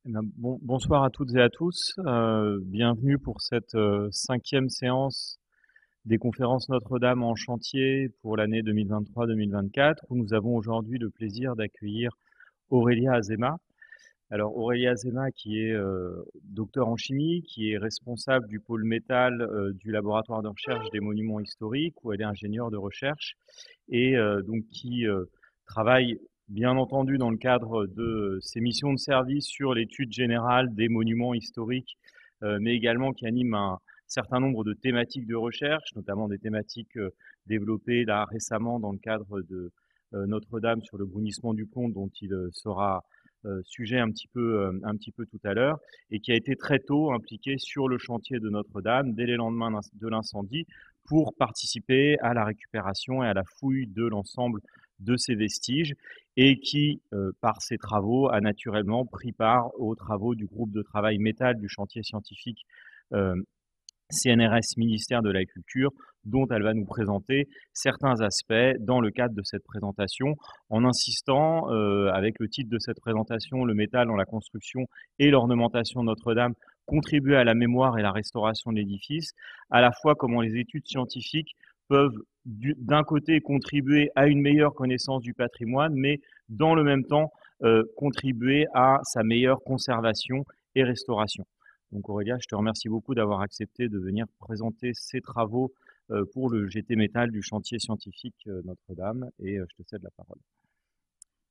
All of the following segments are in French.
Bonsoir à toutes et à tous. Bienvenue pour cette cinquième séance des conférences Notre-Dame en chantier pour l'année 2023-2024, où nous avons aujourd'hui le plaisir d'accueillir Aurélia Azema. Alors Aurélia Azema qui est docteur en chimie, qui est responsable du pôle métal du laboratoire de recherche des monuments historiques, où elle est ingénieure de recherche, et donc qui travaille bien entendu dans le cadre de ses missions de service sur l'étude générale des monuments historiques, mais également qui anime un certain nombre de thématiques de recherche, notamment des thématiques développées là récemment dans le cadre de Notre-Dame sur le brunissement du pont, dont il sera sujet un petit peu tout à l'heure, et qui a été très tôt impliqué sur le chantier de Notre-Dame dès les lendemains de l'incendie pour participer à la récupération et à la fouille de l'ensemble de ces vestiges, et qui, par ses travaux, a naturellement pris part aux travaux du groupe de travail métal du chantier scientifique euh, CNRS ministère de la Culture, dont elle va nous présenter certains aspects dans le cadre de cette présentation, en insistant, avec le titre de cette présentation, le métal dans la construction et l'ornementation de Notre-Dame, contribuer à la mémoire et la restauration de l'édifice, à la fois comment les études scientifiques peuvent d'un côté contribuer à une meilleure connaissance du patrimoine, mais dans le même temps contribuer à sa meilleure conservation et restauration. Donc Aurélia, je te remercie beaucoup d'avoir accepté de venir présenter ces travaux pour le GT Métal du chantier scientifique Notre-Dame, et je te cède la parole.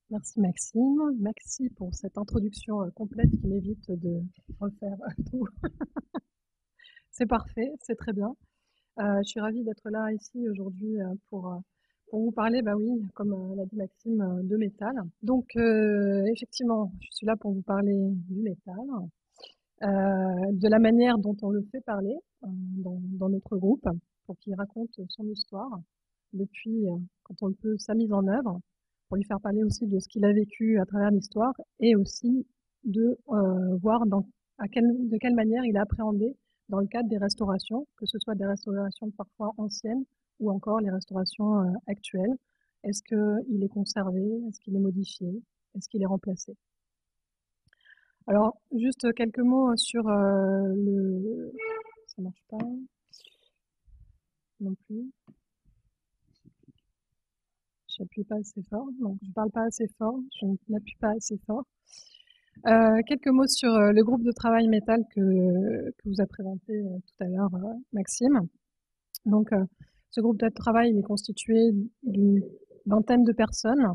Merci Maxime. Merci pour cette introduction complète qui m'évite de refaire tout. C'est parfait, c'est très bien. Je suis ravie d'être là ici aujourd'hui pour vous parler, bah oui, comme l'a dit Maxime, de métal. Donc effectivement, je suis là pour vous parler du métal, de la manière dont on le fait parler dans notre groupe, pour qu'il raconte son histoire depuis quand on le peut sa mise en œuvre, pour lui faire parler aussi de ce qu'il a vécu à travers l'histoire et aussi de voir de quelle manière il a appréhendé dans le cadre des restaurations, que ce soit des restaurations parfois anciennes ou encore les restaurations actuelles. Est-ce qu'il est conservé? Est-ce qu'il est modifié? Est-ce qu'il est remplacé? Alors, juste quelques mots sur le... Ça marche pas non plus. J'appuie pas assez fort. Donc, je parle pas assez fort. Je n'appuie pas assez fort. Quelques mots sur le groupe de travail métal que vous a présenté tout à l'heure Maxime. Donc, ce groupe de travail il est constitué d'une vingtaine de personnes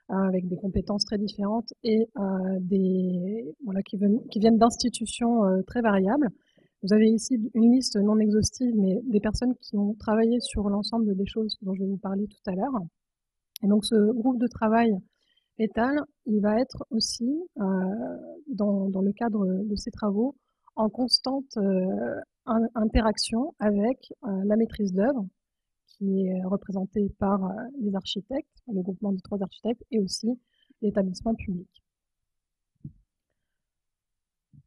avec des compétences très différentes et voilà, qui viennent d'institutions très variables. Vous avez ici une liste non exhaustive, mais des personnes qui ont travaillé sur l'ensemble des choses dont je vais vous parler tout à l'heure. Et donc, ce groupe de travail métal, il va être aussi, dans le cadre de ces travaux, en constante interaction avec la maîtrise d'œuvre, qui est représentée par les architectes, le groupement de 3 architectes, et aussi l'établissement public.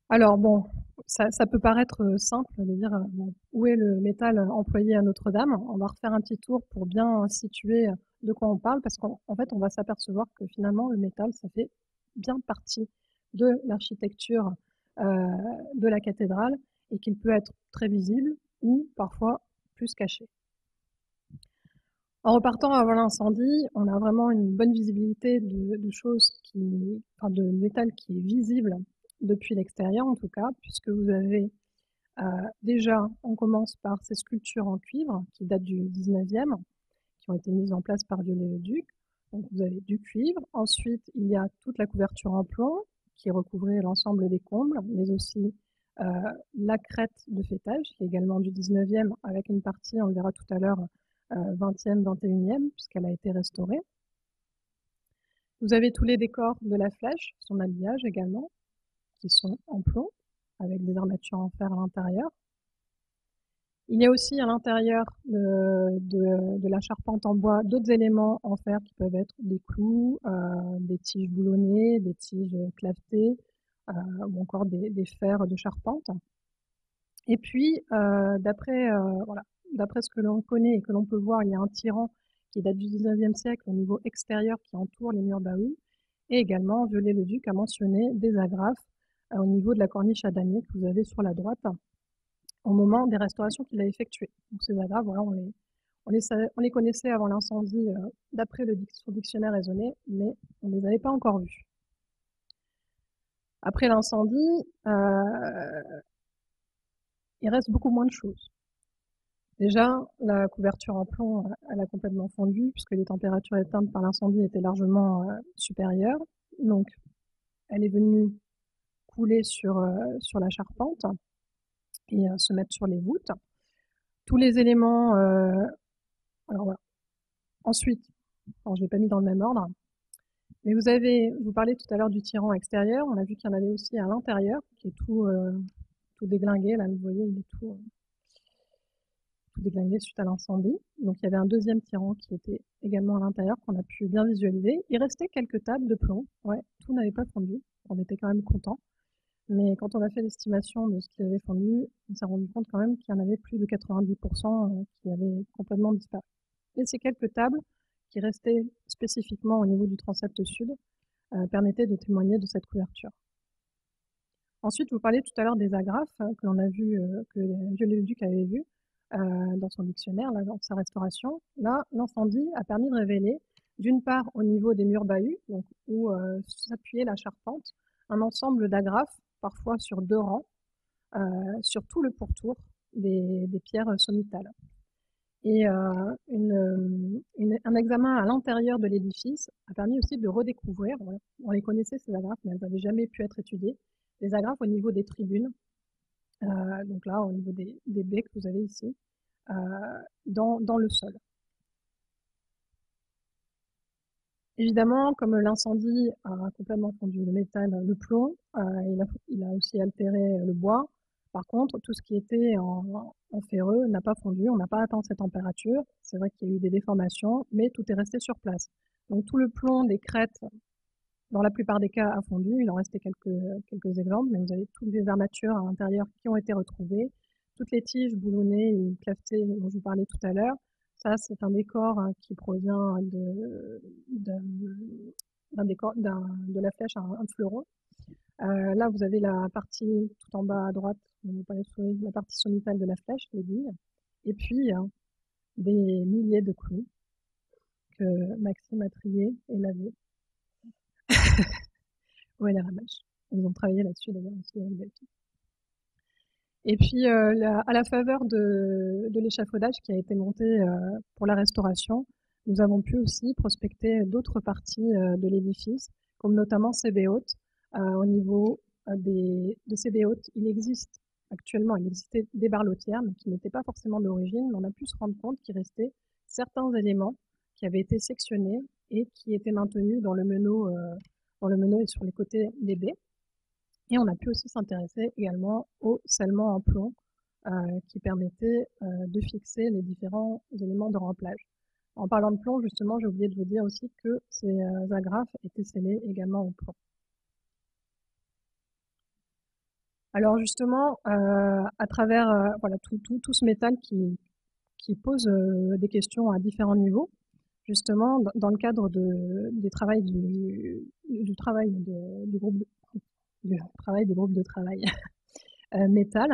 Alors bon, ça peut paraître simple de dire bon, où est le métal employé à Notre-Dame. On va refaire un petit tour pour bien situer de quoi on parle, parce qu'en fait, on va s'apercevoir que finalement, le métal, ça fait bien partie de l'architecture de la cathédrale et qu'il peut être très visible ou parfois plus caché. En repartant avant l'incendie, on a vraiment une bonne visibilité de métal qui est visible depuis l'extérieur en tout cas, puisque vous avez déjà, on commence par ces sculptures en cuivre qui datent du 19e, qui ont été mises en place par Viollet-le-Duc. Donc vous avez du cuivre. Ensuite, il y a toute la couverture en plomb qui recouvrait l'ensemble des combles, mais aussi euh, la crête de fêtage, qui est également du 19e, avec une partie, on le verra tout à l'heure, 20e, 21e, puisqu'elle a été restaurée. Vous avez tous les décors de la flèche, son habillage également, qui sont en plomb, avec des armatures en fer à l'intérieur. Il y a aussi à l'intérieur de la charpente en bois d'autres éléments en fer qui peuvent être des clous, des tiges boulonnées, des tiges clavetées, ou encore des fers de charpente. Et puis, voilà, d'après ce que l'on connaît et que l'on peut voir, il y a un tirant qui date du 19e siècle au niveau extérieur qui entoure les murs d'Août. Et également, Viollet-le-Duc a mentionné des agrafes au niveau de la corniche à damier que vous avez sur la droite, au moment des restaurations qu'il a effectuées. Donc ces agrafes, voilà, on les connaissait avant l'incendie, d'après son dictionnaire raisonné, mais on ne les avait pas encore vus. Après l'incendie, il reste beaucoup moins de choses. Déjà, la couverture en plomb, elle a complètement fondu puisque les températures éteintes par l'incendie étaient largement supérieures. Donc, elle est venue couler sur la charpente et se mettre sur les voûtes. Tous les éléments, alors voilà. Ensuite, alors je l'ai pas mis dans le même ordre, mais vous parlez tout à l'heure du tirant extérieur. On a vu qu'il y en avait aussi à l'intérieur, qui est tout déglingué. Là, vous voyez, il est tout déglingué suite à l'incendie. Donc il y avait un deuxième tirant qui était également à l'intérieur qu'on a pu bien visualiser. Il restait quelques tables de plomb. Ouais, tout n'avait pas fondu. On était quand même content. Mais quand on a fait l'estimation de ce qui avait fondu, on s'est rendu compte quand même qu'il y en avait plus de 90% qui avaient complètement disparu. Et ces quelques tables qui restaient spécifiquement au niveau du transept sud permettaient de témoigner de cette couverture. Ensuite, vous parlez tout à l'heure des agrafes que l'on a vu, que Viollet-le-Duc avait vu dans son dictionnaire, là, dans sa restauration. Là, l'incendie a permis de révéler, d'une part, au niveau des murs bahus, donc où s'appuyait la charpente, un ensemble d'agrafes, parfois sur 2 rangs, sur tout le pourtour des pierres sommitales. Et un examen à l'intérieur de l'édifice a permis aussi de redécouvrir, on les connaissait ces agrafes, mais elles n'avaient jamais pu être étudiées, des agrafes au niveau des tribunes, donc là, au niveau des baies que vous avez ici, dans le sol. Évidemment, comme l'incendie a complètement fondu le métal, le plomb, il a aussi altéré le bois. Par contre, tout ce qui était en ferreux n'a pas fondu, on n'a pas atteint cette température. C'est vrai qu'il y a eu des déformations, mais tout est resté sur place. Donc tout le plomb des crêtes, dans la plupart des cas, a fondu. Il en restait quelques exemples, mais vous avez toutes les armatures à l'intérieur qui ont été retrouvées, toutes les tiges boulonnées et clavetées dont je vous parlais tout à l'heure. Ça, c'est un décor qui provient d'un décor, de la flèche, un fleuron. Là, vous avez la partie tout en bas à droite, la partie sommitale de la flèche, l'aiguille, et puis des milliers de clous que Maxime a triés et lavés. Ouais, les ramèches. Ils ont travaillé là-dessus d'ailleurs aussi avec Delphi. Et puis, à la faveur de l'échafaudage qui a été monté pour la restauration, nous avons pu aussi prospecter d'autres parties de l'édifice, comme notamment ces baies hautes. Au niveau de ces baies hautes, il existait des barlotières, mais qui n'étaient pas forcément d'origine, mais on a pu se rendre compte qu'il restait certains éléments qui avaient été sectionnés et qui étaient maintenus dans le meneau et sur les côtés des baies. Et on a pu aussi s'intéresser également au scellement en plomb qui permettait de fixer les différents éléments de remplage. En parlant de plomb, justement, j'ai oublié de vous dire aussi que ces agrafes étaient scellées également au plomb. Alors justement, à travers voilà, tout ce métal qui pose des questions à différents niveaux, justement, dans le cadre du travail du groupe des groupes de travail métal,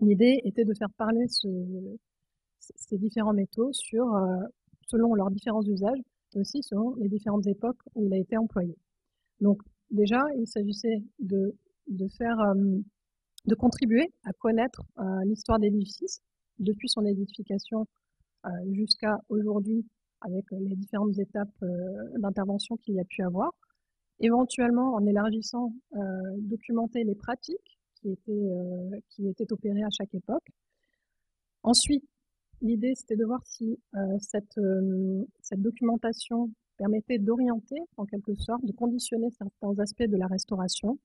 l'idée était de faire parler ces différents métaux selon leurs différents usages, mais aussi selon les différentes époques où il a été employé. Donc déjà, il s'agissait de contribuer à connaître l'histoire de l'édifice depuis son édification jusqu'à aujourd'hui avec les différentes étapes d'intervention qu'il y a pu avoir. Éventuellement, en élargissant, documenter les pratiques qui étaient opérées à chaque époque. Ensuite, l'idée, c'était de voir si cette documentation permettait d'orienter, en quelque sorte, de conditionner certains aspects de la restauration.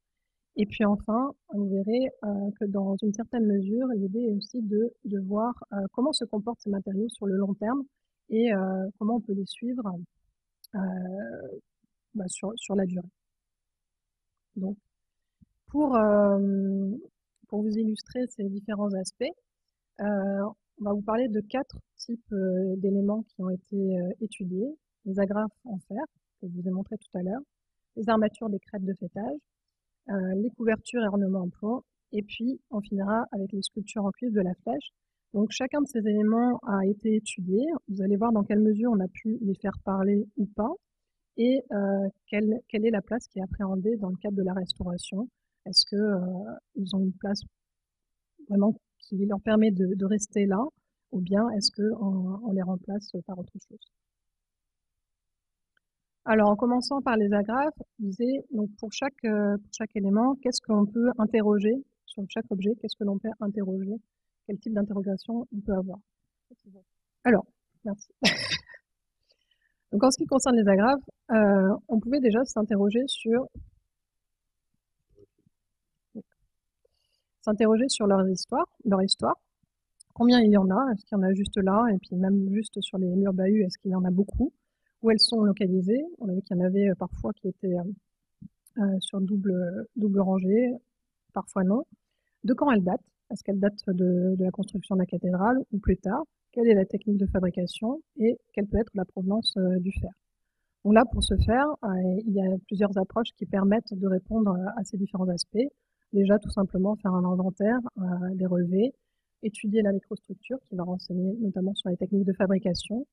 Et puis enfin, vous verrez que dans une certaine mesure, l'idée est aussi de voir comment se comportent ces matériaux sur le long terme et comment on peut les suivre sur la durée. Donc, pour vous illustrer ces différents aspects, on va vous parler de 4 types d'éléments qui ont été étudiés. Les agrafes en fer, que je vous ai montré tout à l'heure, les armatures des crêtes de faîtage, les couvertures et ornements en plomb, et puis on finira avec les sculptures en cuivre de la flèche. Donc chacun de ces éléments a été étudié. Vous allez voir dans quelle mesure on a pu les faire parler ou pas, et quelle est la place qui est appréhendée dans le cadre de la restauration. Est-ce qu'ils ont une place vraiment qui leur permet de rester là, ou bien est-ce qu'on les remplace par autre chose? Alors, en commençant par les agrafes, je disais, donc pour chaque élément, qu'est-ce qu'on peut interroger sur chaque objet? Qu'est-ce que l'on peut interroger? Quel type d'interrogation on peut avoir? Alors, merci. Donc, en ce qui concerne les agrafes, on pouvait déjà s'interroger sur leur histoire. Combien il y en a? Est-ce qu'il y en a juste là? Et puis même juste sur les murs bahus, est-ce qu'il y en a beaucoup? Où elles sont localisées? On a vu qu'il y en avait parfois qui étaient sur double rangée, parfois non. De quand elles datent? Est-ce qu'elles datent de la construction de la cathédrale ou plus tard? Quelle est la technique de fabrication et quelle peut être la provenance du fer? Donc là, pour ce faire, il y a plusieurs approches qui permettent de répondre à ces différents aspects. Déjà, tout simplement, faire un inventaire des relevés, étudier la microstructure qui va renseigner notamment sur les techniques de fabrication,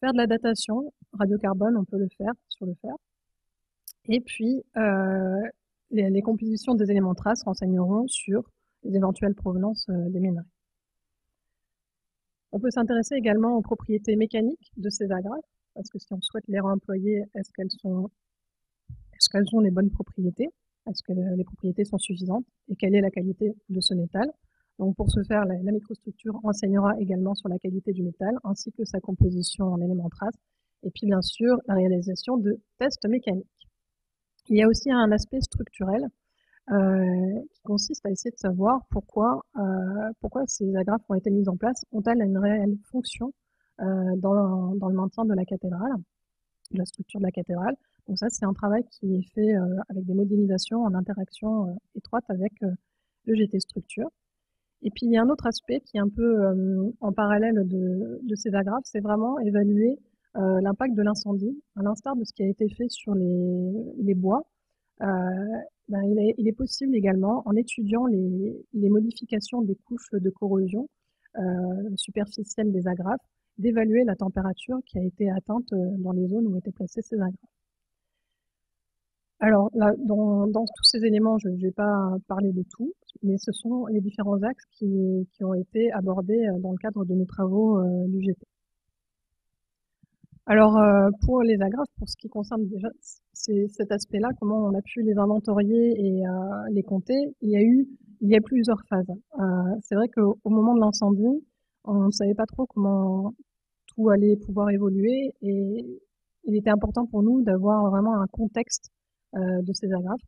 faire de la datation, radiocarbone, on peut le faire sur le fer. Et puis, les compositions des éléments traces renseigneront sur les éventuelles provenances des minerais. On peut s'intéresser également aux propriétés mécaniques de ces agrafes, parce que si on souhaite les réemployer, est-ce qu'elles ont les bonnes propriétés? Est-ce que les propriétés sont suffisantes? Et quelle est la qualité de ce métal? Donc pour ce faire, la microstructure enseignera également sur la qualité du métal, ainsi que sa composition en éléments traces, et puis bien sûr la réalisation de tests mécaniques. Il y a aussi un aspect structurel qui consiste à essayer de savoir pourquoi ces agrafes ont été mises en place, ont-elles une réelle fonction dans le maintien de la cathédrale, de la structure de la cathédrale. Donc ça, c'est un travail qui est fait avec des modélisations en interaction étroite avec le GT Structure. Et puis il y a un autre aspect qui est un peu en parallèle de ces agrafes, c'est vraiment évaluer l'impact de l'incendie, à l'instar de ce qui a été fait sur les bois. Il est possible également, en étudiant les modifications des couches de corrosion superficielle des agrafes, d'évaluer la température qui a été atteinte dans les zones où étaient placées ces agrafes. Alors, là, dans tous ces éléments, je ne vais pas parler de tout, mais ce sont les différents axes qui ont été abordés dans le cadre de nos travaux du GT. Alors, pour les agrafes, pour ce qui concerne déjà cet aspect-là, comment on a pu les inventorier et les compter, il y a plusieurs phases. C'est vrai qu'au moment de l'incendie, on ne savait pas trop comment tout allait pouvoir évoluer, et il était important pour nous d'avoir vraiment un contexte de ces agrafes.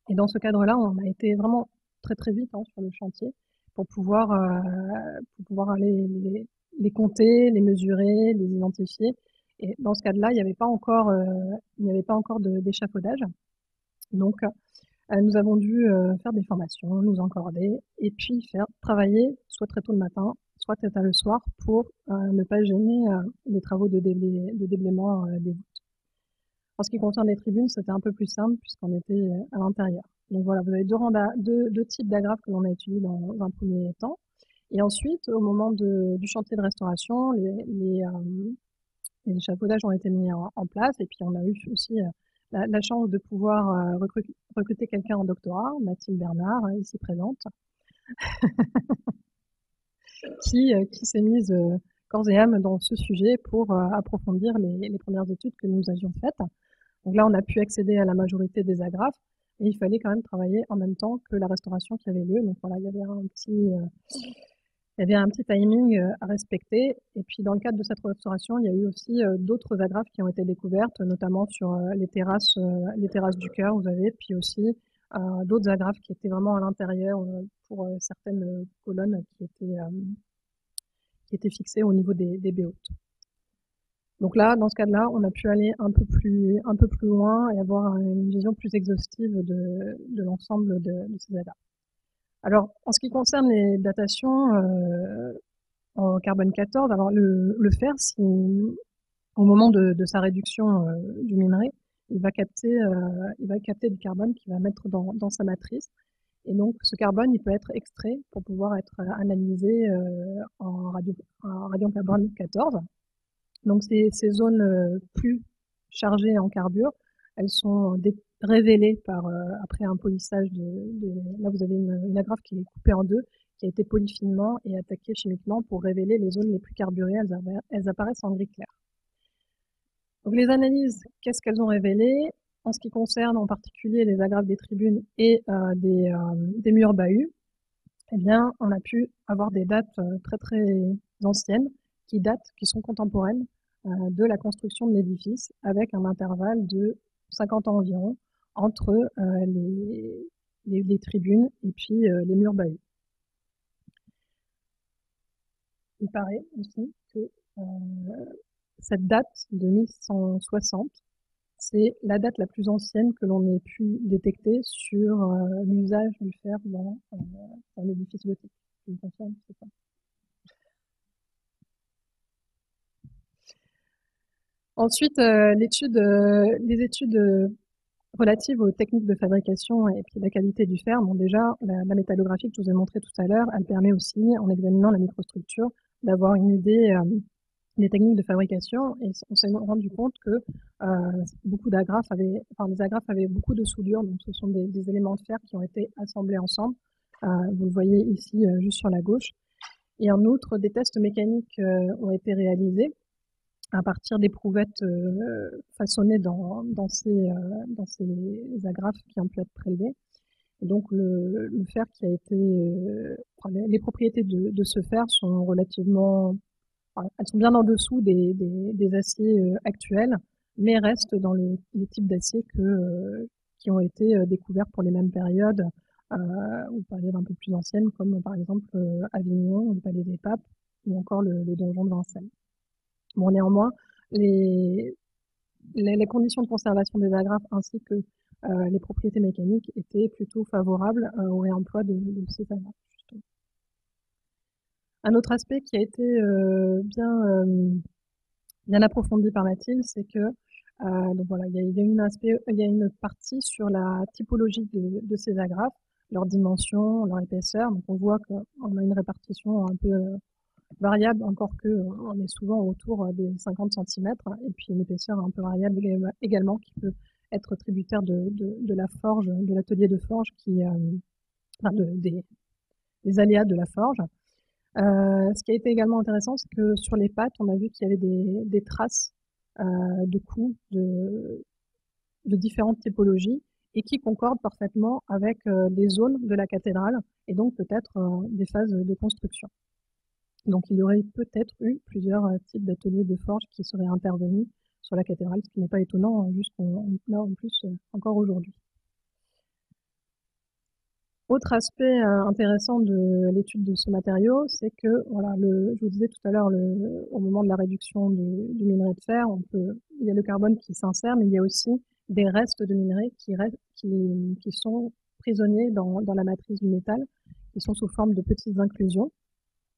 Et dans ce cadre-là, on a été vraiment très très vite sur le chantier pour pouvoir aller les compter, les mesurer, les identifier. Et dans ce cadre-là, il n'y avait pas encore d'échafaudage. Donc, nous avons dû faire des formations, nous encorder, et puis travailler soit très tôt le matin, soit très tard le soir, pour ne pas gêner les travaux de déblaiement des voûtes. En ce qui concerne les tribunes, c'était un peu plus simple puisqu'on était à l'intérieur. Donc voilà, vous avez deux types d'agrafes que l'on a étudiés dans un premier temps. Et ensuite, au moment du chantier de restauration, les échafaudages ont été mis en place, et puis on a eu aussi la chance de pouvoir recruter quelqu'un en doctorat, Mathilde Bernard, ici présente, qui s'est mise corps et âme dans ce sujet pour approfondir les premières études que nous avions faites. Donc là, on a pu accéder à la majorité des agrafes, mais il fallait quand même travailler en même temps que la restauration qui avait lieu. Donc voilà, il y avait un petit timing à respecter. Et puis dans le cadre de cette restauration, il y a eu aussi d'autres agrafes qui ont été découvertes, notamment sur les terrasses du chœur, vous avez, puis aussi d'autres agrafes qui étaient vraiment à l'intérieur pour certaines colonnes qui étaient fixées au niveau des baies hautes. Donc là, dans ce cas-là, on a pu aller un peu plus loin et avoir une vision plus exhaustive de l'ensemble de ces agrafes. Alors, en ce qui concerne les datations en carbone 14, alors le fer, au moment de sa réduction du minerai, il va capter du carbone qu'il va mettre dans sa matrice. Et donc, ce carbone, il peut être extrait pour pouvoir être analysé en radiocarbone 14. Donc, ces zones plus chargées en carbure, elles sont révélées après un polissage là, vous avez une agrafe qui est coupée en deux, qui a été polyfinement et attaquée chimiquement pour révéler les zones les plus carburées. Elles apparaissent en gris clair. Donc, les analyses, qu'est-ce qu'elles ont révélé? En ce qui concerne en particulier les agrafes des tribunes et des murs bahus, eh bien, on a pu avoir des dates très très anciennes qui sont contemporaines de la construction de l'édifice, avec un intervalle de 50 ans environ entre les tribunes et puis les murs bahus. Il paraît aussi que cette date de 1160, c'est la date la plus ancienne que l'on ait pu détecter sur l'usage du fer dans l'édifice gothique. Je me confirme, c'est ça. Ensuite, les études relatives aux techniques de fabrication et puis la qualité du fer. Bon, déjà, la métallographie que je vous ai montrée tout à l'heure, elle permet aussi, en examinant la microstructure, d'avoir une idée des techniques de fabrication. Et on s'est rendu compte que les agrafes avaient beaucoup de soudure. Donc, ce sont des éléments de fer qui ont été assemblés ensemble. Vous le voyez ici, juste sur la gauche. Et en outre, des tests mécaniques ont été réalisés à partir d'éprouvettes façonnées dans ces agrafes qui ont pu être prélevées. Et donc le fer qui a été, les propriétés de ce fer sont elles sont bien en dessous des aciers actuels, mais restent dans les types d'aciers qui ont été découverts pour les mêmes périodes ou périodes un peu plus anciennes, comme par exemple Avignon, le Palais des Papes ou encore le donjon de Vincennes. Bon, néanmoins, les conditions de conservation des agrafes ainsi que les propriétés mécaniques étaient plutôt favorables au réemploi de ces agrafes. Justement. Un autre aspect qui a été bien approfondi par Mathilde, c'est que donc voilà, il y a une partie sur la typologie de ces agrafes, leur dimension, leur épaisseur. Donc on voit qu'on a une répartition un peu variable, encore que on est souvent autour des 50 cm, et puis une épaisseur un peu variable également, qui peut être tributaire de la forge, de l'atelier de forge, des aléas de la forge. Ce qui a été également intéressant, c'est que sur les pattes, on a vu qu'il y avait des traces de coups de différentes typologies et qui concordent parfaitement avec les zones de la cathédrale et donc peut-être des phases de construction. Donc il y aurait peut-être eu plusieurs types d'ateliers de forge qui seraient intervenus sur la cathédrale, ce qui n'est pas étonnant, vu ce qu'on a en plus encore aujourd'hui. Autre aspect intéressant de l'étude de ce matériau, c'est que, voilà, je vous disais tout à l'heure, au moment de la réduction du minerai de fer, il y a le carbone qui s'insère, mais il y a aussi des restes de minerai qui sont prisonniers dans la matrice du métal, qui sont sous forme de petites inclusions.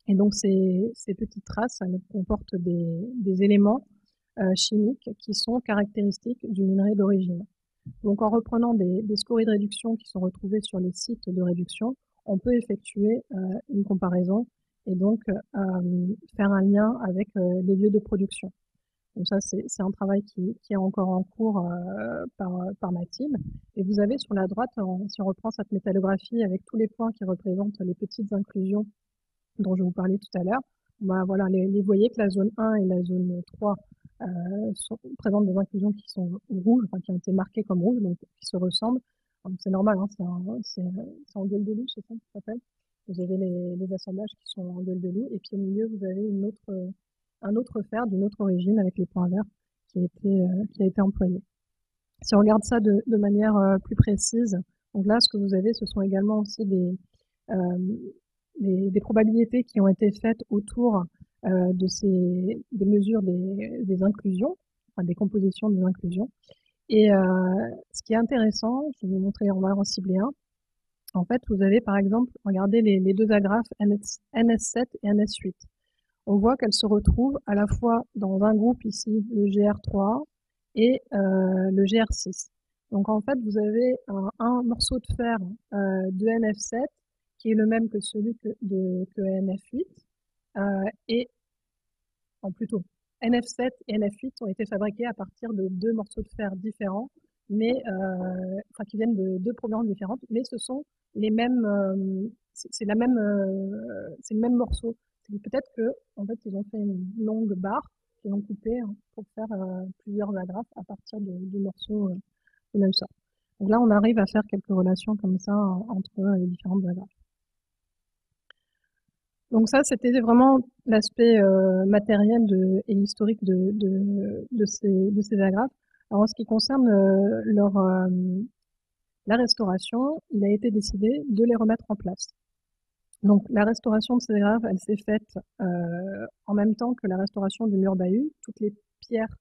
Et donc ces petites traces, elles comportent des éléments chimiques qui sont caractéristiques du minerai d'origine. Donc en reprenant des scories de réduction qui sont retrouvées sur les sites de réduction, on peut effectuer une comparaison et donc faire un lien avec les lieux de production. Donc ça, c'est un travail qui est encore en cours par Mathilde. Et vous avez sur la droite, si on reprend cette métallographie avec tous les points qui représentent les petites inclusions dont je vous parlais tout à l'heure, bah, voilà, vous voyez que la zone 1 et la zone 3 présentent des inclusions qui sont rouges, enfin, qui ont été marquées comme rouges, donc qui se ressemblent. C'est normal, hein, c'est en gueule de loup, c'est ça que ça s'appelle. Vous avez les assemblages qui sont en gueule de loup, et puis au milieu, vous avez un autre fer d'une autre origine avec les points verts qui a été employé. Si on regarde ça de manière plus précise, donc là, ce que vous avez, ce sont également aussi des probabilités qui ont été faites autour des mesures des inclusions, enfin des compositions des inclusions. Et ce qui est intéressant, je vais vous montrer, on va en cibler un. En fait, vous avez par exemple, regardez les deux agrafes NS7 et NS8. On voit qu'elles se retrouvent à la fois dans un groupe ici, le GR3, et le GR6. Donc en fait, vous avez un morceau de fer de NF7 qui est le même que celui que NF8, et plutôt NF7 et NF8 ont été fabriqués à partir de deux morceaux de fer différents, mais enfin qui viennent de deux provenances différentes, mais ce sont les mêmes, c'est la même, c'est le même morceau. Peut-être que en fait ils ont fait une longue barre qu'ils ont coupée hein, pour faire plusieurs agrafes à partir de morceaux de même sorte. Donc là, on arrive à faire quelques relations comme ça entre les différentes agrafes. Donc ça, c'était vraiment l'aspect matériel et historique de ces agrafes. Alors en ce qui concerne la restauration, il a été décidé de les remettre en place. Donc la restauration de ces agrafes, elle s'est faite en même temps que la restauration du mur bahut. Toutes les pierres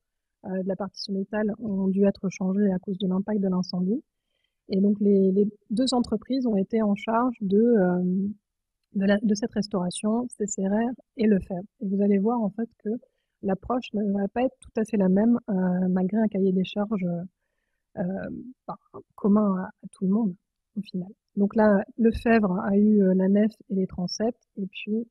de la partie sommitale ont dû être changées à cause de l'impact de l'incendie. Et donc les deux entreprises ont été en charge de cette restauration, CCRR et Lefebvre. Et vous allez voir en fait que l'approche ne va pas être tout à fait la même malgré un cahier des charges commun à tout le monde au final. Donc là, Lefebvre a eu la nef et les transepts, et puis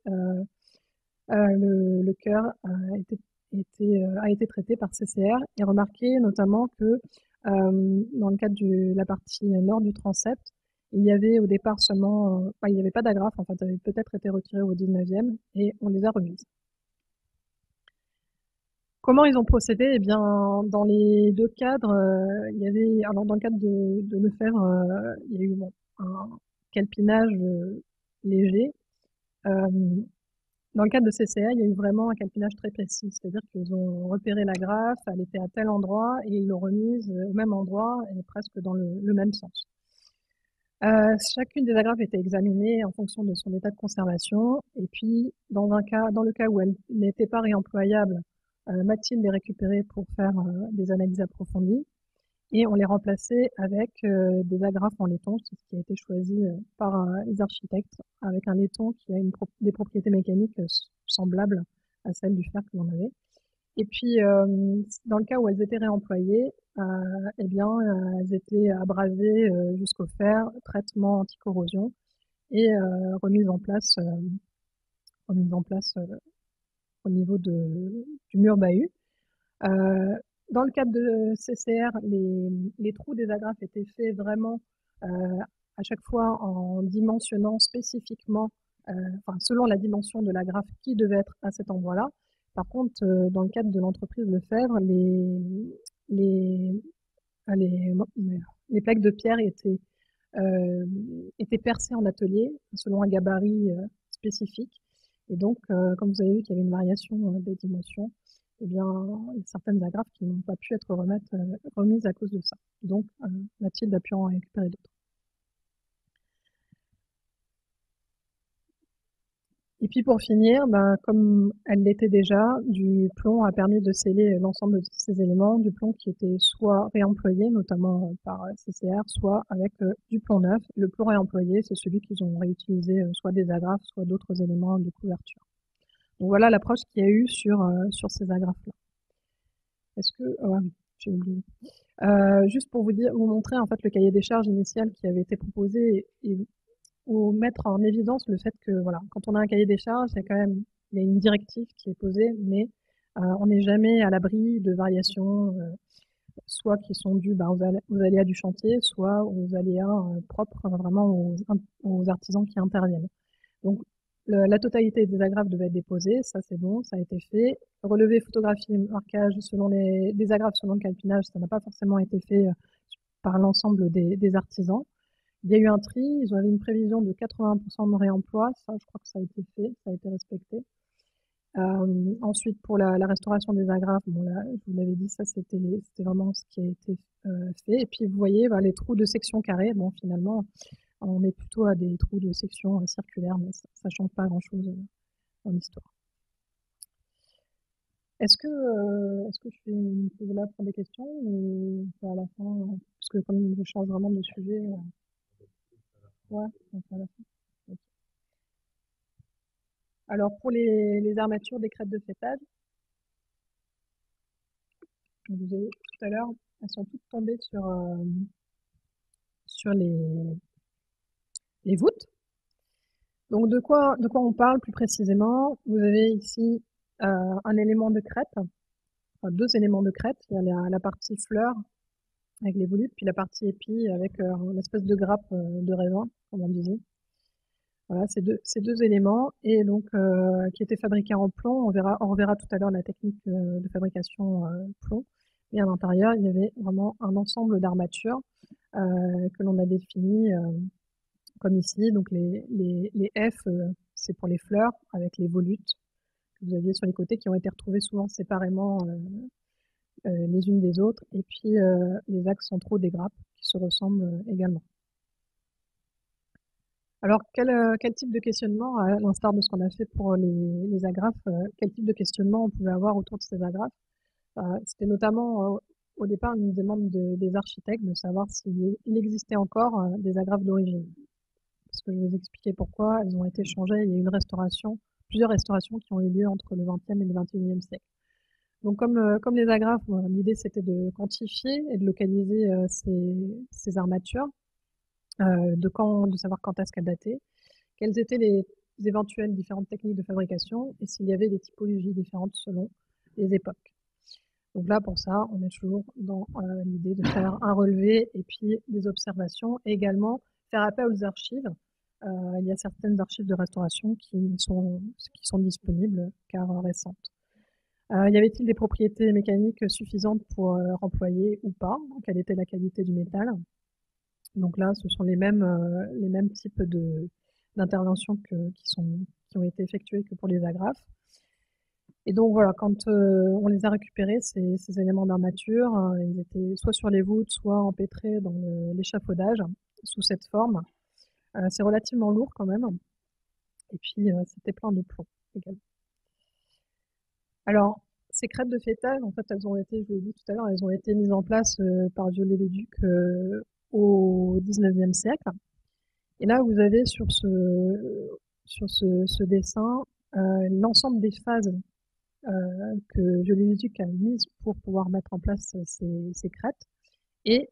le chœur a été traité par CCR. Et remarquez notamment que dans le cadre de la partie nord du transept, il y avait au départ seulement, il n'y avait pas d'agrafes, en fait, elles avaient peut-être été retirées au 19e et on les a remises. Comment ils ont procédé? Eh bien, dans les deux cadres, il y avait, alors dans le cadre de Lefebvre, il y a eu bon, un calpinage léger. Dans le cadre de CCA, il y a eu vraiment un calpinage très précis, c'est-à-dire qu'ils ont repéré l'agrafe, elle était à tel endroit et ils l'ont remise au même endroit et presque dans le même sens. Chacune des agrafes était examinée en fonction de son état de conservation et puis dans le cas où elle n'était pas réemployable, Mathilde les récupérait pour faire des analyses approfondies et on les remplaçait avec des agrafes en laiton, c'est ce qui a été choisi par les architectes, avec un laiton qui a des propriétés mécaniques semblables à celles du fer que l'on avait. Et puis, dans le cas où elles étaient réemployées, eh bien, elles étaient abrasées jusqu'au fer, traitement anti-corrosion et remise en place, remise en place au niveau du mur bahut. Dans le cadre de CCR, les trous des agrafes étaient faits vraiment à chaque fois en dimensionnant spécifiquement, enfin, selon la dimension de l'agrafe qui devait être à cet endroit-là. Par contre, dans le cadre de l'entreprise Lefebvre, les, les, les plaques de pierre étaient percées en atelier selon un gabarit spécifique. Et donc, comme vous avez vu qu'il y avait une variation des dimensions, eh bien, il y a certaines agrafes qui n'ont pas pu être remises à cause de ça. Donc, Mathilde a pu en récupérer d'autres. Et puis pour finir, comme elle l'était déjà, du plomb a permis de sceller l'ensemble de ces éléments, du plomb qui était soit réemployé, notamment par CCR, soit avec du plomb neuf. Le plomb réemployé, c'est celui qu'ils ont réutilisé soit des agrafes, soit d'autres éléments de couverture. Donc voilà l'approche qu'il y a eu sur ces agrafes-là. Est-ce que... oui, j'ai oublié. Juste pour vous montrer en fait le cahier des charges initial qui avait été proposé et ou mettre en évidence le fait que voilà, quand on a un cahier des charges, il y a une directive qui est posée, mais on n'est jamais à l'abri de variations, soit qui sont dues aux aléas du chantier, soit aux aléas propres vraiment aux artisans qui interviennent. Donc la totalité des agrafes devait être déposée, ça c'est bon, ça a été fait. Relevé, photographie, marquage des agrafes selon le calpinage, ça n'a pas forcément été fait par l'ensemble des artisans. Il y a eu un tri, ils avaient une prévision de 80% de réemploi, ça je crois que ça a été fait, ça a été respecté. Ensuite pour la restauration des agrafes, bon là je vous l'avais dit, ça c'était vraiment ce qui a été fait. Et puis vous voyez les trous de section carrée, bon finalement on est plutôt à des trous de section circulaires, mais ça ne change pas grand-chose en histoire. Est-ce que je fais une pause là pour des questions ou à la fin, parce que comme je change vraiment de sujet, ouais, donc à la fin. Ok. Alors pour les armatures des crêtes de fêtage, je vous ai dit tout à l'heure, elles sont toutes tombées sur les voûtes. Donc de quoi on parle plus précisément? Vous avez ici un élément de crête, enfin, deux éléments de crête. Il y a la partie fleur avec les volutes, puis la partie épi avec une espèce de grappe de raisin, comme on disait. Voilà, ces deux éléments, et donc qui étaient fabriqués en plomb. On reverra tout à l'heure la technique de fabrication plomb. Et à l'intérieur, il y avait vraiment un ensemble d'armatures que l'on a défini comme ici. Donc les F, c'est pour les fleurs, avec les volutes que vous aviez sur les côtés, qui ont été retrouvées souvent séparément les unes des autres, et puis les axes centraux des grappes qui se ressemblent également. Alors, quel type de questionnement, à l'instar de ce qu'on a fait pour les agrafes, quel type de questionnement on pouvait avoir autour de ces agrafes? C'était notamment au départ une demande des architectes de savoir s'il existait encore des agrafes d'origine. Parce que je vais vous expliquer pourquoi elles ont été changées. Il y a eu une restauration, plusieurs restaurations qui ont eu lieu entre le XXe et le XXIe siècle. Donc comme les agrafes, l'idée c'était de quantifier et de localiser ces armatures, de savoir quand est-ce qu'elles dataient, quelles étaient les éventuelles différentes techniques de fabrication et s'il y avait des typologies différentes selon les époques. Donc là, pour ça, on est toujours dans l'idée de faire un relevé et puis des observations, et également faire appel aux archives. Il y a certaines archives de restauration qui sont disponibles, car récentes. Y avait-il des propriétés mécaniques suffisantes pour employer ou pas? Quelle était la qualité du métal? Donc là, ce sont les mêmes types d'interventions qui ont été effectuées que pour les agrafes. Et donc voilà, quand on les a récupérés, ces éléments d'armature, ils étaient soit sur les voûtes, soit empêtrés dans l'échafaudage, sous cette forme. C'est relativement lourd quand même. Et puis, c'était plein de plomb également. Alors, ces crêtes de fêtage, en fait, elles ont été, je l'ai dit tout à l'heure, elles ont été mises en place par Viollet-le-Duc au XIXe siècle. Et là, vous avez sur ce dessin l'ensemble des phases que Viollet-le-Duc a mises pour pouvoir mettre en place ces crêtes. Et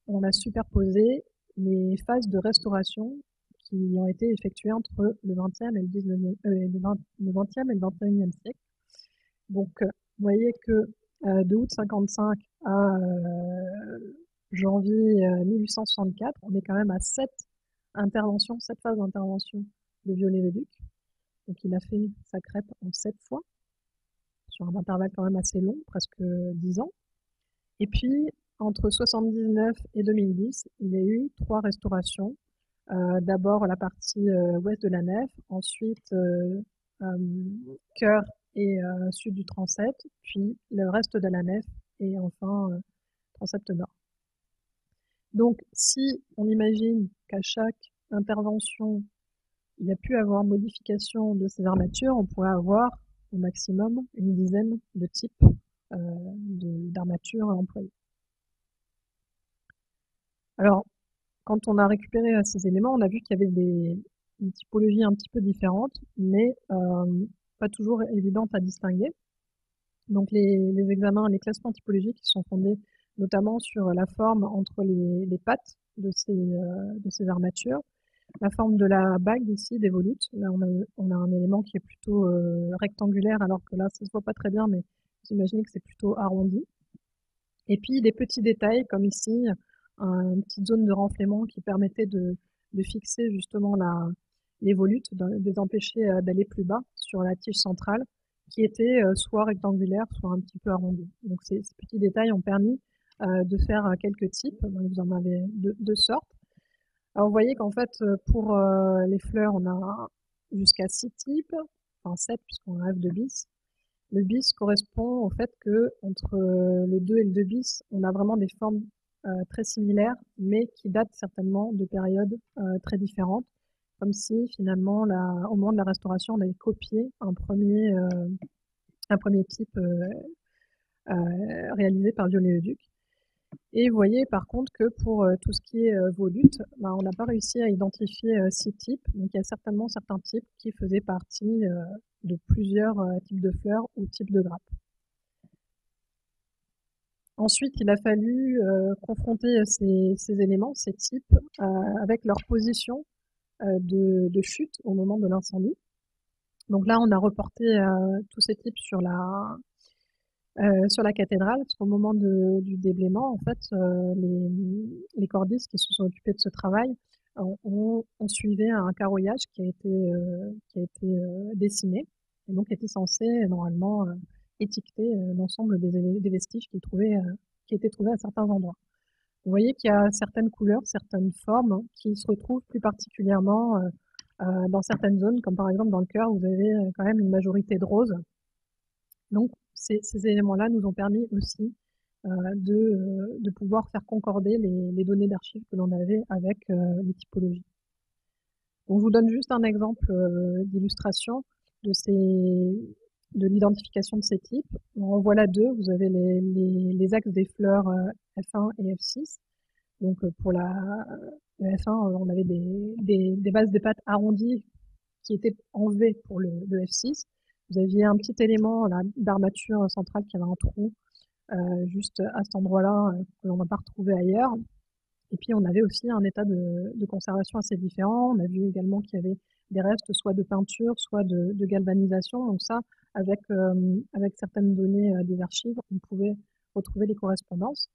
on a superposé les phases de restauration qui ont été effectuées entre le XXe et le XXIe siècle. Donc, vous voyez que de août 55 à janvier 1864, on est quand même à 7 phases d'intervention de Viollet-le-Duc. Donc, il a fait sa crête en 7 fois, sur un intervalle quand même assez long, presque 10 ans. Et puis, entre 79 et 2010, il y a eu 3 restaurations. D'abord la partie ouest de la nef, ensuite chœur et sud du transept, puis le reste de la nef et enfin transept nord. Donc si on imagine qu'à chaque intervention, il y a pu avoir modification de ces armatures, on pourrait avoir au maximum une dizaine de types d'armatures employées. Alors, quand on a récupéré ces éléments, on a vu qu'il y avait des typologies un petit peu différentes, mais pas toujours évidentes à distinguer. Donc les examens, les classements typologiques qui sont fondés notamment sur la forme entre les pattes de ces armatures, la forme de la bague ici, des volutes. Là, on a un élément qui est plutôt rectangulaire, alors que là, ça se voit pas très bien, mais vous imaginez que c'est plutôt arrondi. Et puis des petits détails, comme ici, une petite zone de renflement qui permettait de fixer justement les volutes, de les empêcher d'aller plus bas sur la tige centrale, qui était soit rectangulaire, soit un petit peu arrondie. Donc ces petits détails ont permis de faire quelques types. Donc vous en avez deux sortes. Alors vous voyez qu'en fait, pour les fleurs, on a jusqu'à 6 types, enfin 7 puisqu'on a F de bis. Le bis correspond au fait que entre le 2 et le 2 bis, on a vraiment des formes très similaires, mais qui datent certainement de périodes très différentes, comme si finalement, au moment de la restauration, on avait copié un premier type réalisé par Viollet-le-Duc. Et vous voyez par contre que pour tout ce qui est volute, on n'a pas réussi à identifier 6 types. Donc il y a certainement certains types qui faisaient partie de plusieurs types de fleurs ou types de grappes. Ensuite, il a fallu confronter ces éléments, ces types, avec leur position de chute au moment de l'incendie. Donc là, on a reporté tous ces types sur la cathédrale, parce qu'au moment du déblaiement, en fait, les cordistes qui se sont occupés de ce travail ont suivi un carroyage qui a été dessiné, et donc était censé normalement étiqueter l'ensemble des vestiges qui étaient trouvés à certains endroits. Vous voyez qu'il y a certaines couleurs, certaines formes qui se retrouvent plus particulièrement dans certaines zones, comme par exemple dans le cœur, vous avez quand même une majorité de roses. Donc ces éléments-là nous ont permis aussi de pouvoir faire concorder les données d'archives que l'on avait avec les typologies. Donc je vous donne juste un exemple d'illustration de de l'identification de ces types. En voilà deux, vous avez les axes des fleurs F1 et F6. Donc pour le F1, on avait des bases de pattes arrondies qui étaient en V pour le F6. Vous aviez un petit élément d'armature centrale qui avait un trou juste à cet endroit-là que l'on n'a pas retrouvé ailleurs. Et puis on avait aussi un état de conservation assez différent. On a vu également qu'il y avait des restes soit de peinture, soit de galvanisation. Donc ça, avec certaines données des archives, on pouvait retrouver les correspondances.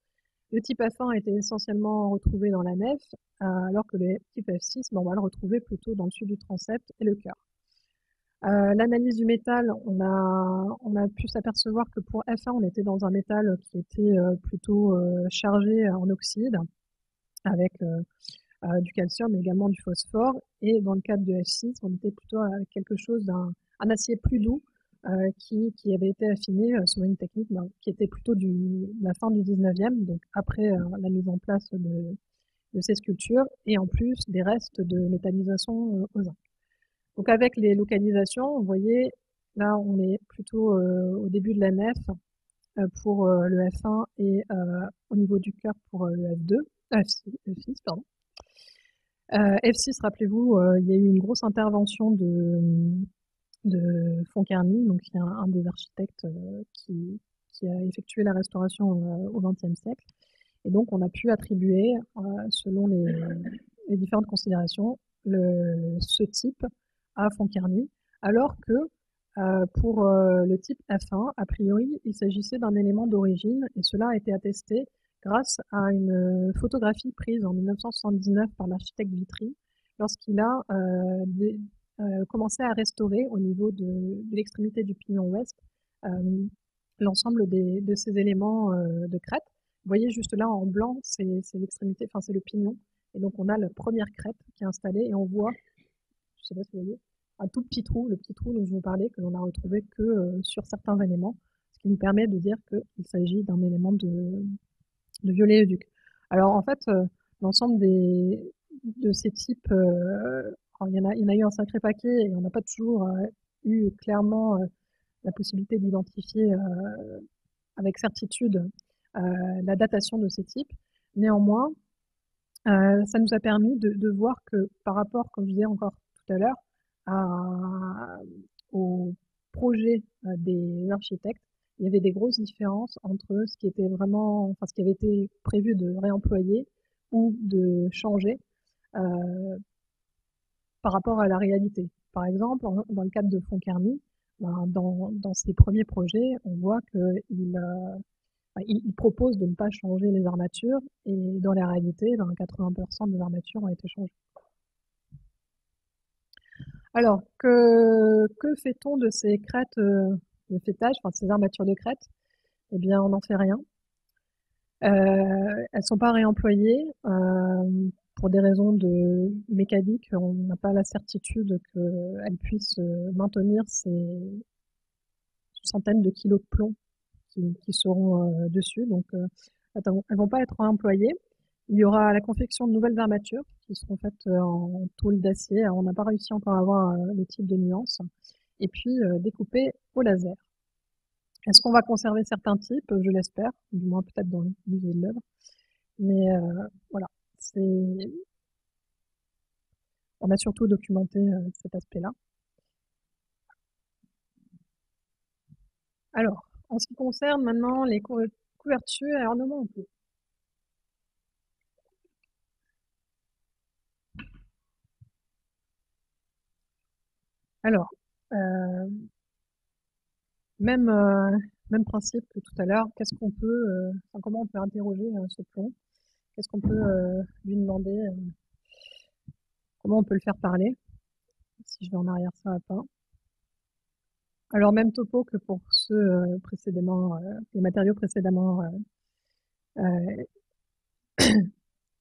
Le type F1 était essentiellement retrouvé dans la nef, alors que le type F6, on va le retrouver plutôt dans le sud du transept et le chœur. L'analyse du métal, on a pu s'apercevoir que pour F1, on était dans un métal qui était plutôt chargé en oxyde, avec du calcium mais également du phosphore. Et dans le cadre de F6, on était plutôt à quelque chose un acier plus doux qui avait été affiné sur une technique qui était plutôt la fin du 19e, donc après la mise en place de ces sculptures, et en plus des restes de métallisation au zinc. Donc avec les localisations, vous voyez, là on est plutôt au début de la nef pour le F1 et au niveau du cœur pour le F2, F6, pardon. F6, rappelez-vous, il y a eu une grosse intervention de Foncarny, donc il y a un des architectes qui a effectué la restauration au XXe siècle. Et donc on a pu attribuer, selon les différentes considérations, ce type à Foncarny, alors que pour le type F1, a priori, il s'agissait d'un élément d'origine, et cela a été attesté grâce à une photographie prise en 1979 par l'architecte Vitry, lorsqu'il a commencé à restaurer au niveau de l'extrémité du pignon ouest l'ensemble de ces éléments de crête. Vous voyez juste là en blanc, c'est l'extrémité, enfin c'est le pignon. Et donc on a la première crête qui est installée et on voit, je ne sais pas si vous voyez, un tout petit trou, le petit trou dont je vous parlais, que l'on a retrouvé que sur certains éléments, ce qui nous permet de dire qu'il s'agit d'un élément de violet-le-duc. Alors en fait, l'ensemble de ces types, il y en a eu un sacré paquet et on n'a pas toujours eu clairement la possibilité d'identifier avec certitude la datation de ces types. Néanmoins, ça nous a permis de voir que par rapport, comme je disais encore tout à l'heure, au projet des architectes, il y avait des grosses différences entre ce qui était vraiment, enfin ce qui avait été prévu de réemployer ou de changer par rapport à la réalité. Par exemple, dans le cadre de Foncarny, dans ses premiers projets, on voit qu'il il propose de ne pas changer les armatures et dans la réalité, 80% des armatures ont été changées. Alors, que fait-on de ces crêtes de fêtage, enfin de ces armatures de crête? Eh bien, on n'en fait rien. Elles ne sont pas réemployées pour des raisons de mécanique. On n'a pas la certitude qu'elles puissent maintenir ces centaines de kilos de plomb qui seront dessus. Donc, elles ne vont pas être réemployées. Il y aura la confection de nouvelles armatures qui seront faites en tôle d'acier. On n'a pas réussi encore à avoir le type de nuance. Et puis découpées au laser. Est-ce qu'on va conserver certains types? Je l'espère, du moins peut-être dans le musée de l'œuvre. Mais voilà, on a surtout documenté cet aspect-là. Alors, en ce qui concerne maintenant couverture et ornement en plomb. Alors, même, même principe que tout à l'heure, qu'est-ce qu'on peut, enfin, comment on peut interroger ce plomb? Qu'est-ce qu'on peut lui demander? Comment on peut le faire parler? Si je vais en arrière, ça va pas. Alors, même topo que pour ceux précédemment, les matériaux précédemment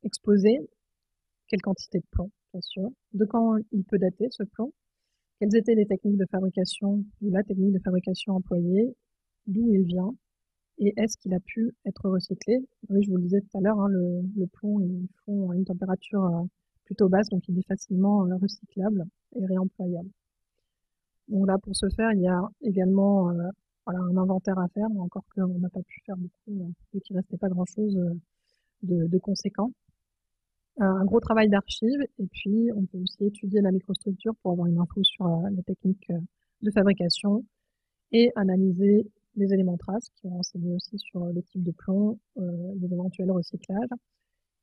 exposés. Quelle quantité de plomb, bien sûr. De quand il peut dater ce plomb? Quelles étaient les techniques de fabrication ou la technique de fabrication employée? D'où il vient? Et est-ce qu'il a pu être recyclé? Oui, je vous le disais tout à l'heure, hein, le plomb est fond à une température plutôt basse, donc il est facilement recyclable et réemployable. Donc là, pour ce faire, il y a également voilà, un inventaire à faire, mais encore qu'on n'a pas pu faire beaucoup, vu qu'il ne restait pas grand-chose de conséquent. Un gros travail d'archives et puis on peut aussi étudier la microstructure pour avoir une info sur les techniques de fabrication et analyser les éléments traces qui vont renseigner aussi sur le type de plomb, les éventuels recyclages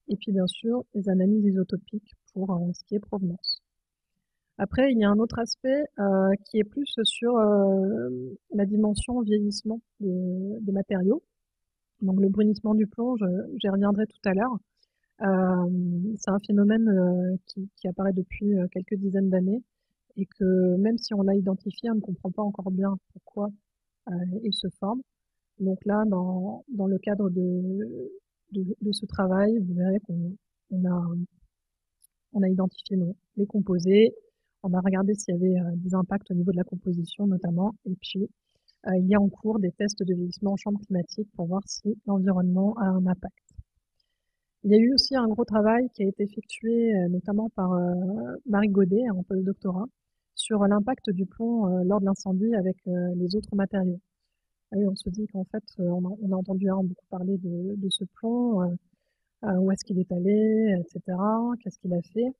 et puis bien sûr les analyses isotopiques pour ce qui est provenance. Après, il y a un autre aspect qui est plus sur la dimension vieillissement des matériaux. Donc le brunissement du plomb, j'y reviendrai tout à l'heure. C'est un phénomène qui apparaît depuis quelques dizaines d'années et que même si on l'a identifié, on ne comprend pas encore bien pourquoi il se forme. Donc là, dans le cadre de ce travail, vous verrez qu'on on a identifié les composés, on a regardé s'il y avait des impacts au niveau de la composition notamment, et puis il y a en cours des tests de vieillissement en chambre climatique pour voir si l'environnement a un impact. Il y a eu aussi un gros travail qui a été effectué notamment par Marie Godet en postdoctorat sur l'impact du plomb lors de l'incendie avec les autres matériaux. Et on se dit qu'en fait, on a entendu beaucoup parler de ce plomb, où est-ce qu'il est allé, etc., qu'est-ce qu'il a fait.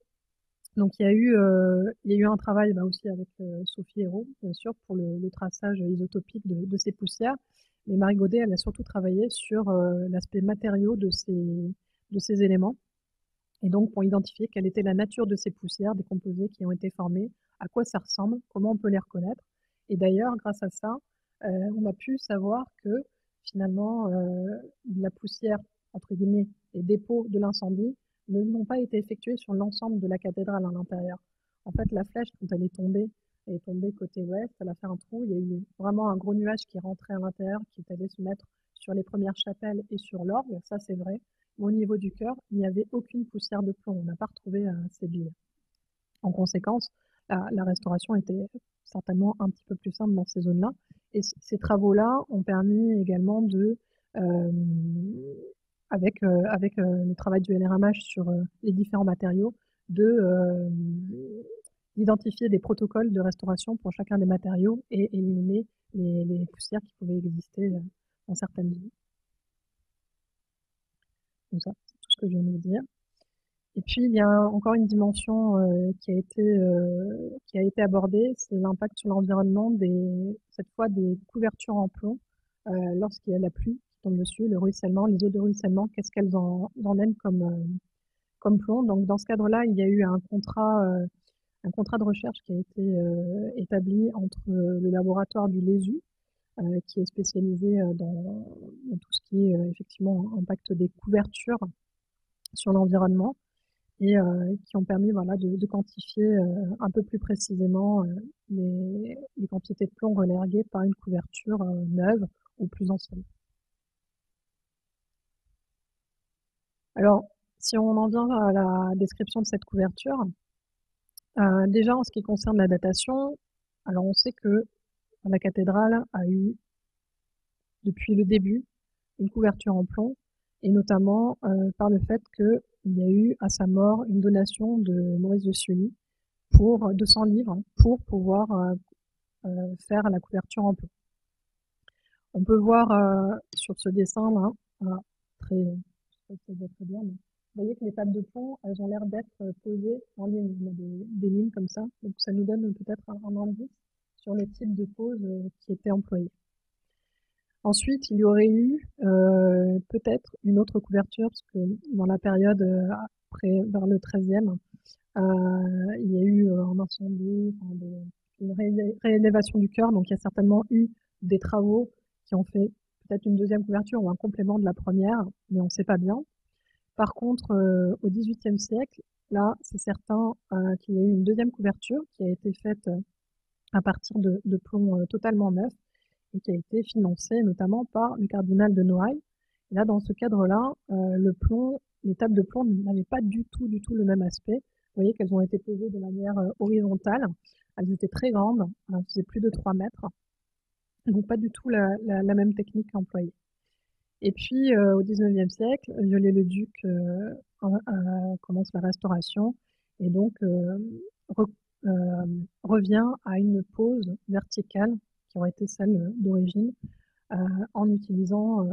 Donc il y a eu un travail aussi avec Sophie Hérault, bien sûr, pour le traçage isotopique de ces poussières. Mais Marie Godet, elle a surtout travaillé sur l'aspect matériaux de ces éléments. Et donc, pour identifier quelle était la nature de ces poussières, des composés qui ont été formés, à quoi ça ressemble, comment on peut les reconnaître. Et d'ailleurs, grâce à ça, on a pu savoir que finalement, la poussière, entre guillemets, les dépôts de l'incendie n'ont pas été effectués sur l'ensemble de la cathédrale à l'intérieur. En fait, la flèche, quand elle est tombée côté ouest, elle a fait un trou, il y a eu vraiment un gros nuage qui est rentré à l'intérieur, qui est allé se mettre sur les premières chapelles et sur l'orgue, ça c'est vrai. Mais au niveau du cœur, il n'y avait aucune poussière de plomb, on n'a pas retrouvé ces billes. En conséquence, la restauration était certainement un petit peu plus simple dans ces zones-là. Et ces travaux-là ont permis également euh, avec le travail du LRMH sur les différents matériaux, d'identifier des protocoles de restauration pour chacun des matériaux et éliminer les poussières qui pouvaient exister dans certaines zones. Donc ça, c'est tout ce que je viens de vous dire. Et puis, il y a encore une dimension qui a été abordée, c'est l'impact sur l'environnement cette fois des couvertures en plomb lorsqu'il y a la pluie qui tombe dessus, le ruissellement, les eaux de ruissellement, qu'est-ce qu'elles emmènent comme plomb. Donc, dans ce cadre-là, il y a eu un contrat de recherche qui a été établi entre le laboratoire du Lésu, qui est spécialisé dans tout ce qui est effectivement impact des couvertures sur l'environnement, et qui ont permis voilà, de quantifier un peu plus précisément les quantités de plomb relerguées par une couverture neuve ou plus ancienne. Alors, si on en vient à la description de cette couverture, déjà en ce qui concerne la datation, alors on sait que la cathédrale a eu depuis le début une couverture en plomb, et notamment par le fait qu'il y a eu à sa mort une donation de Maurice de Sully pour 200 livres pour pouvoir faire la couverture en plomb. On peut voir sur ce dessin là, très, je sais pas si ça très bien, mais vous voyez que les tables de plomb, elles ont l'air d'être posées en ligne, il y a des lignes comme ça, donc ça nous donne peut-être un indice sur le type de pose qui était employé. Ensuite, il y aurait eu peut-être une autre couverture, parce que dans la période après, vers le XIIIe, il y a eu un incendie, enfin, une réélévation du chœur, donc il y a certainement eu des travaux qui ont fait peut-être une deuxième couverture ou un complément de la première, mais on ne sait pas bien. Par contre, au XVIIIe siècle, là, c'est certain qu'il y a eu une deuxième couverture qui a été faite à partir de plomb totalement neuf et qui a été financée notamment par le cardinal de Noailles. Et là, dans ce cadre-là, le plomb, les tables de plomb n'avaient pas du tout le même aspect. Vous voyez qu'elles ont été posées de manière horizontale. Elles étaient très grandes, elles faisaient plus de 3 mètres, donc pas du tout la même technique employée. Et puis, au XIXe siècle, Viollet-le-Duc commence la Restauration et donc re- revient à une pose verticale qui aurait été celle d'origine, en utilisant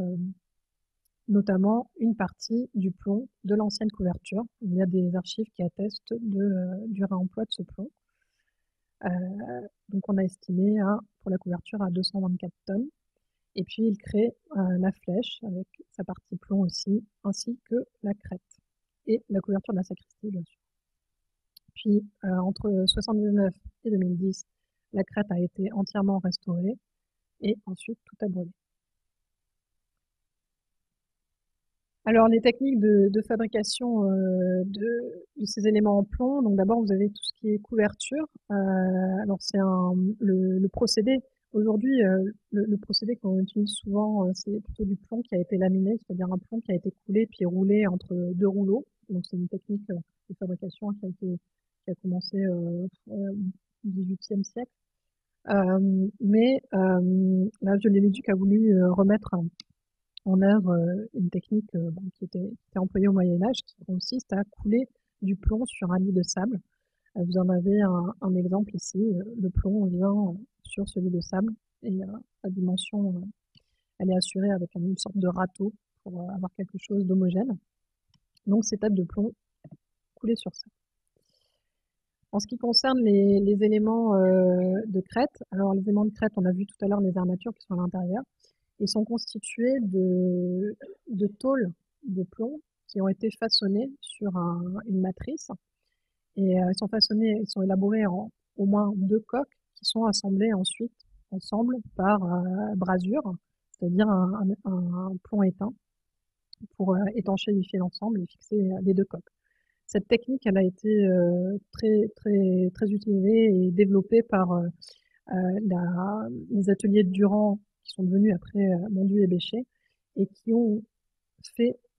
notamment une partie du plomb de l'ancienne couverture. Il y a des archives qui attestent du réemploi de ce plomb. Donc on a estimé pour la couverture à 224 tonnes. Et puis il crée la flèche avec sa partie plomb aussi, ainsi que la crête et la couverture de la sacristie, bien sûr. Puis entre 1979 et 2010, la crête a été entièrement restaurée et ensuite tout a brûlé. Alors les techniques de fabrication de ces éléments en plomb, donc d'abord vous avez tout ce qui est couverture. Alors c'est le procédé. Aujourd'hui, le procédé qu'on utilise souvent, c'est plutôt du plomb qui a été laminé, c'est-à-dire un plomb qui a été coulé puis roulé entre deux rouleaux. Donc c'est une technique de fabrication qui a commencé au XVIIIe siècle. Mais là, Viollet-le-Duc a voulu remettre en œuvre une technique qui était employée au Moyen-Âge, qui consiste à couler du plomb sur un lit de sable. Vous en avez un exemple ici. Le plomb vient sur ce lit de sable et la dimension, elle est assurée avec une sorte de râteau pour avoir quelque chose d'homogène. Donc, ces tables de plomb coulées sur ça. En ce qui concerne les éléments de crête, alors les éléments de crête, on a vu tout à l'heure les armatures qui sont à l'intérieur. Ils sont constitués de tôles de plomb qui ont été façonnées sur une matrice. Et ils sont élaborés en au moins 2 coques qui sont assemblées ensuite ensemble par brasure, c'est-à-dire un plomb éteint pour étanchéifier l'ensemble et fixer les 2 coques. Cette technique, elle a été très utilisée et développée par les ateliers de Durand qui sont devenus après Mondu et Béchet et qui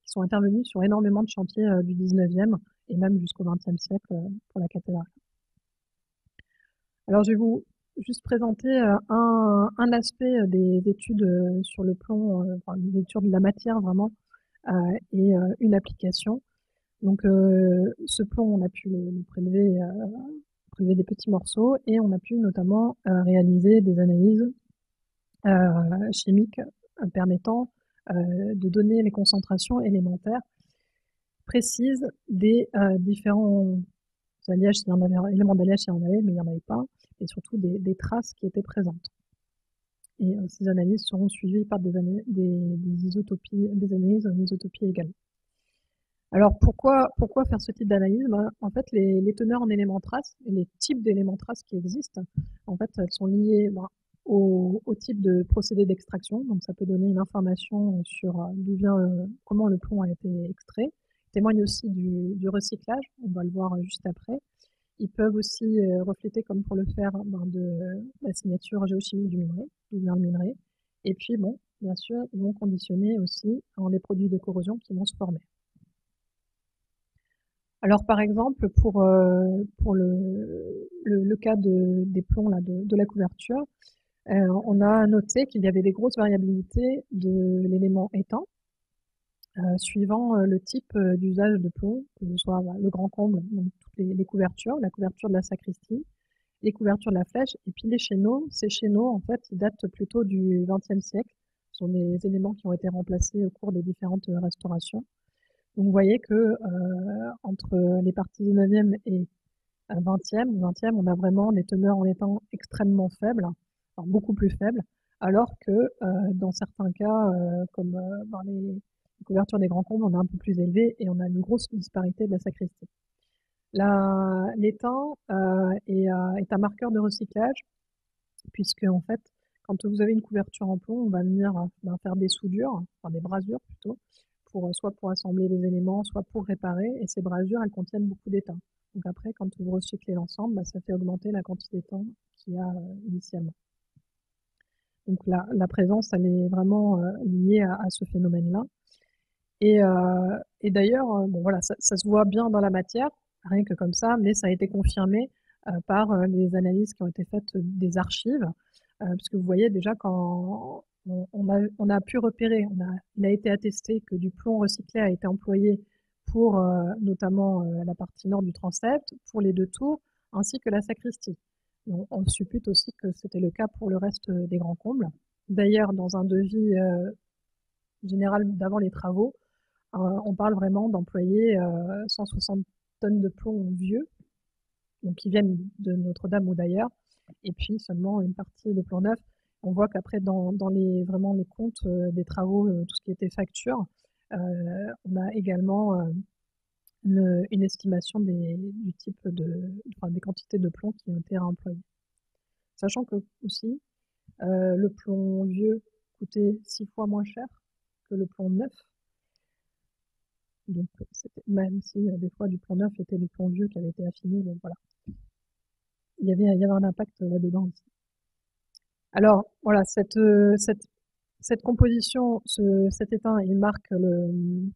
sont intervenus sur énormément de chantiers du 19e et même jusqu'au 20e siècle pour la cathédrale. Alors je vais vous juste présenter un aspect des études sur le plomb, enfin, des études de la matière vraiment, et une application. Donc ce plomb, on a pu le prélever des petits morceaux et on a pu notamment réaliser des analyses chimiques permettant de donner les concentrations élémentaires précises des différents alliages, s'il y en avait, éléments d'alliage s'il y en avait, mais il n'y en avait pas, et surtout des traces qui étaient présentes. Et ces analyses seront suivies par des isotopies, des analyses en isotopie également. Alors pourquoi faire ce type d'analyse? En fait, les teneurs en éléments traces et les types d'éléments traces qui existent, en fait, elles sont liées au type de procédé d'extraction. Donc ça peut donner une information sur d'où vient, comment le plomb a été extrait. Témoigne aussi du recyclage, on va le voir juste après. Ils peuvent aussi refléter, comme pour le faire, de la signature géochimique du minerai, d'où vient le minerai. Et puis bon, bien sûr, ils vont conditionner aussi les produits de corrosion qui vont se former. Alors par exemple, pour le cas des plombs là, de la couverture, on a noté qu'il y avait des grosses variabilités de l'élément éteint, suivant le type d'usage de plomb, que ce soit le grand comble, donc toutes les couvertures, la couverture de la sacristie, les couvertures de la flèche, et puis les chéneaux. Ces chéneaux, en fait, ils datent plutôt du XXe siècle. Ce sont des éléments qui ont été remplacés au cours des différentes restaurations. Donc vous voyez que entre les parties 19e et 20e, on a vraiment des teneurs en étant extrêmement faibles, alors beaucoup plus faibles, alors que dans certains cas, comme dans les couvertures des grands combes, on est un peu plus élevé et on a une grosse disparité de la sacristie. L'étain est un marqueur de recyclage, puisque en fait, quand vous avez une couverture en plomb, on va venir faire des soudures, enfin des brasures plutôt, soit pour assembler les éléments, soit pour réparer, et ces brasures, elles contiennent beaucoup d'étain. Donc après, quand vous recyclez l'ensemble, ça fait augmenter la quantité d'étain qu'il y a initialement. Donc la présence, elle est vraiment liée à ce phénomène-là. Et d'ailleurs, bon voilà, ça se voit bien dans la matière, rien que comme ça, mais ça a été confirmé par les analyses qui ont été faites des archives, puisque vous voyez déjà quand on a pu repérer, il a été attesté que du plomb recyclé a été employé pour notamment la partie nord du transept, pour les 2 tours, ainsi que la sacristie. On suppute aussi que c'était le cas pour le reste des grands combles. D'ailleurs, dans un devis général d'avant les travaux, on parle vraiment d'employer 160 tonnes de plomb vieux, donc qui viennent de Notre-Dame ou d'ailleurs, et puis seulement une partie de plomb neuf. On voit qu'après, dans vraiment les comptes des travaux, tout ce qui était facture, on a également une estimation du type des quantités de plomb qui ont été employées. Sachant que aussi, le plomb vieux coûtait 6 fois moins cher que le plomb neuf. Donc, même si des fois du plomb neuf était du plomb vieux qui avait été affiné, bon voilà. Il y avait un impact là-dedans aussi. Alors, voilà, cette composition, cet étain, il marque le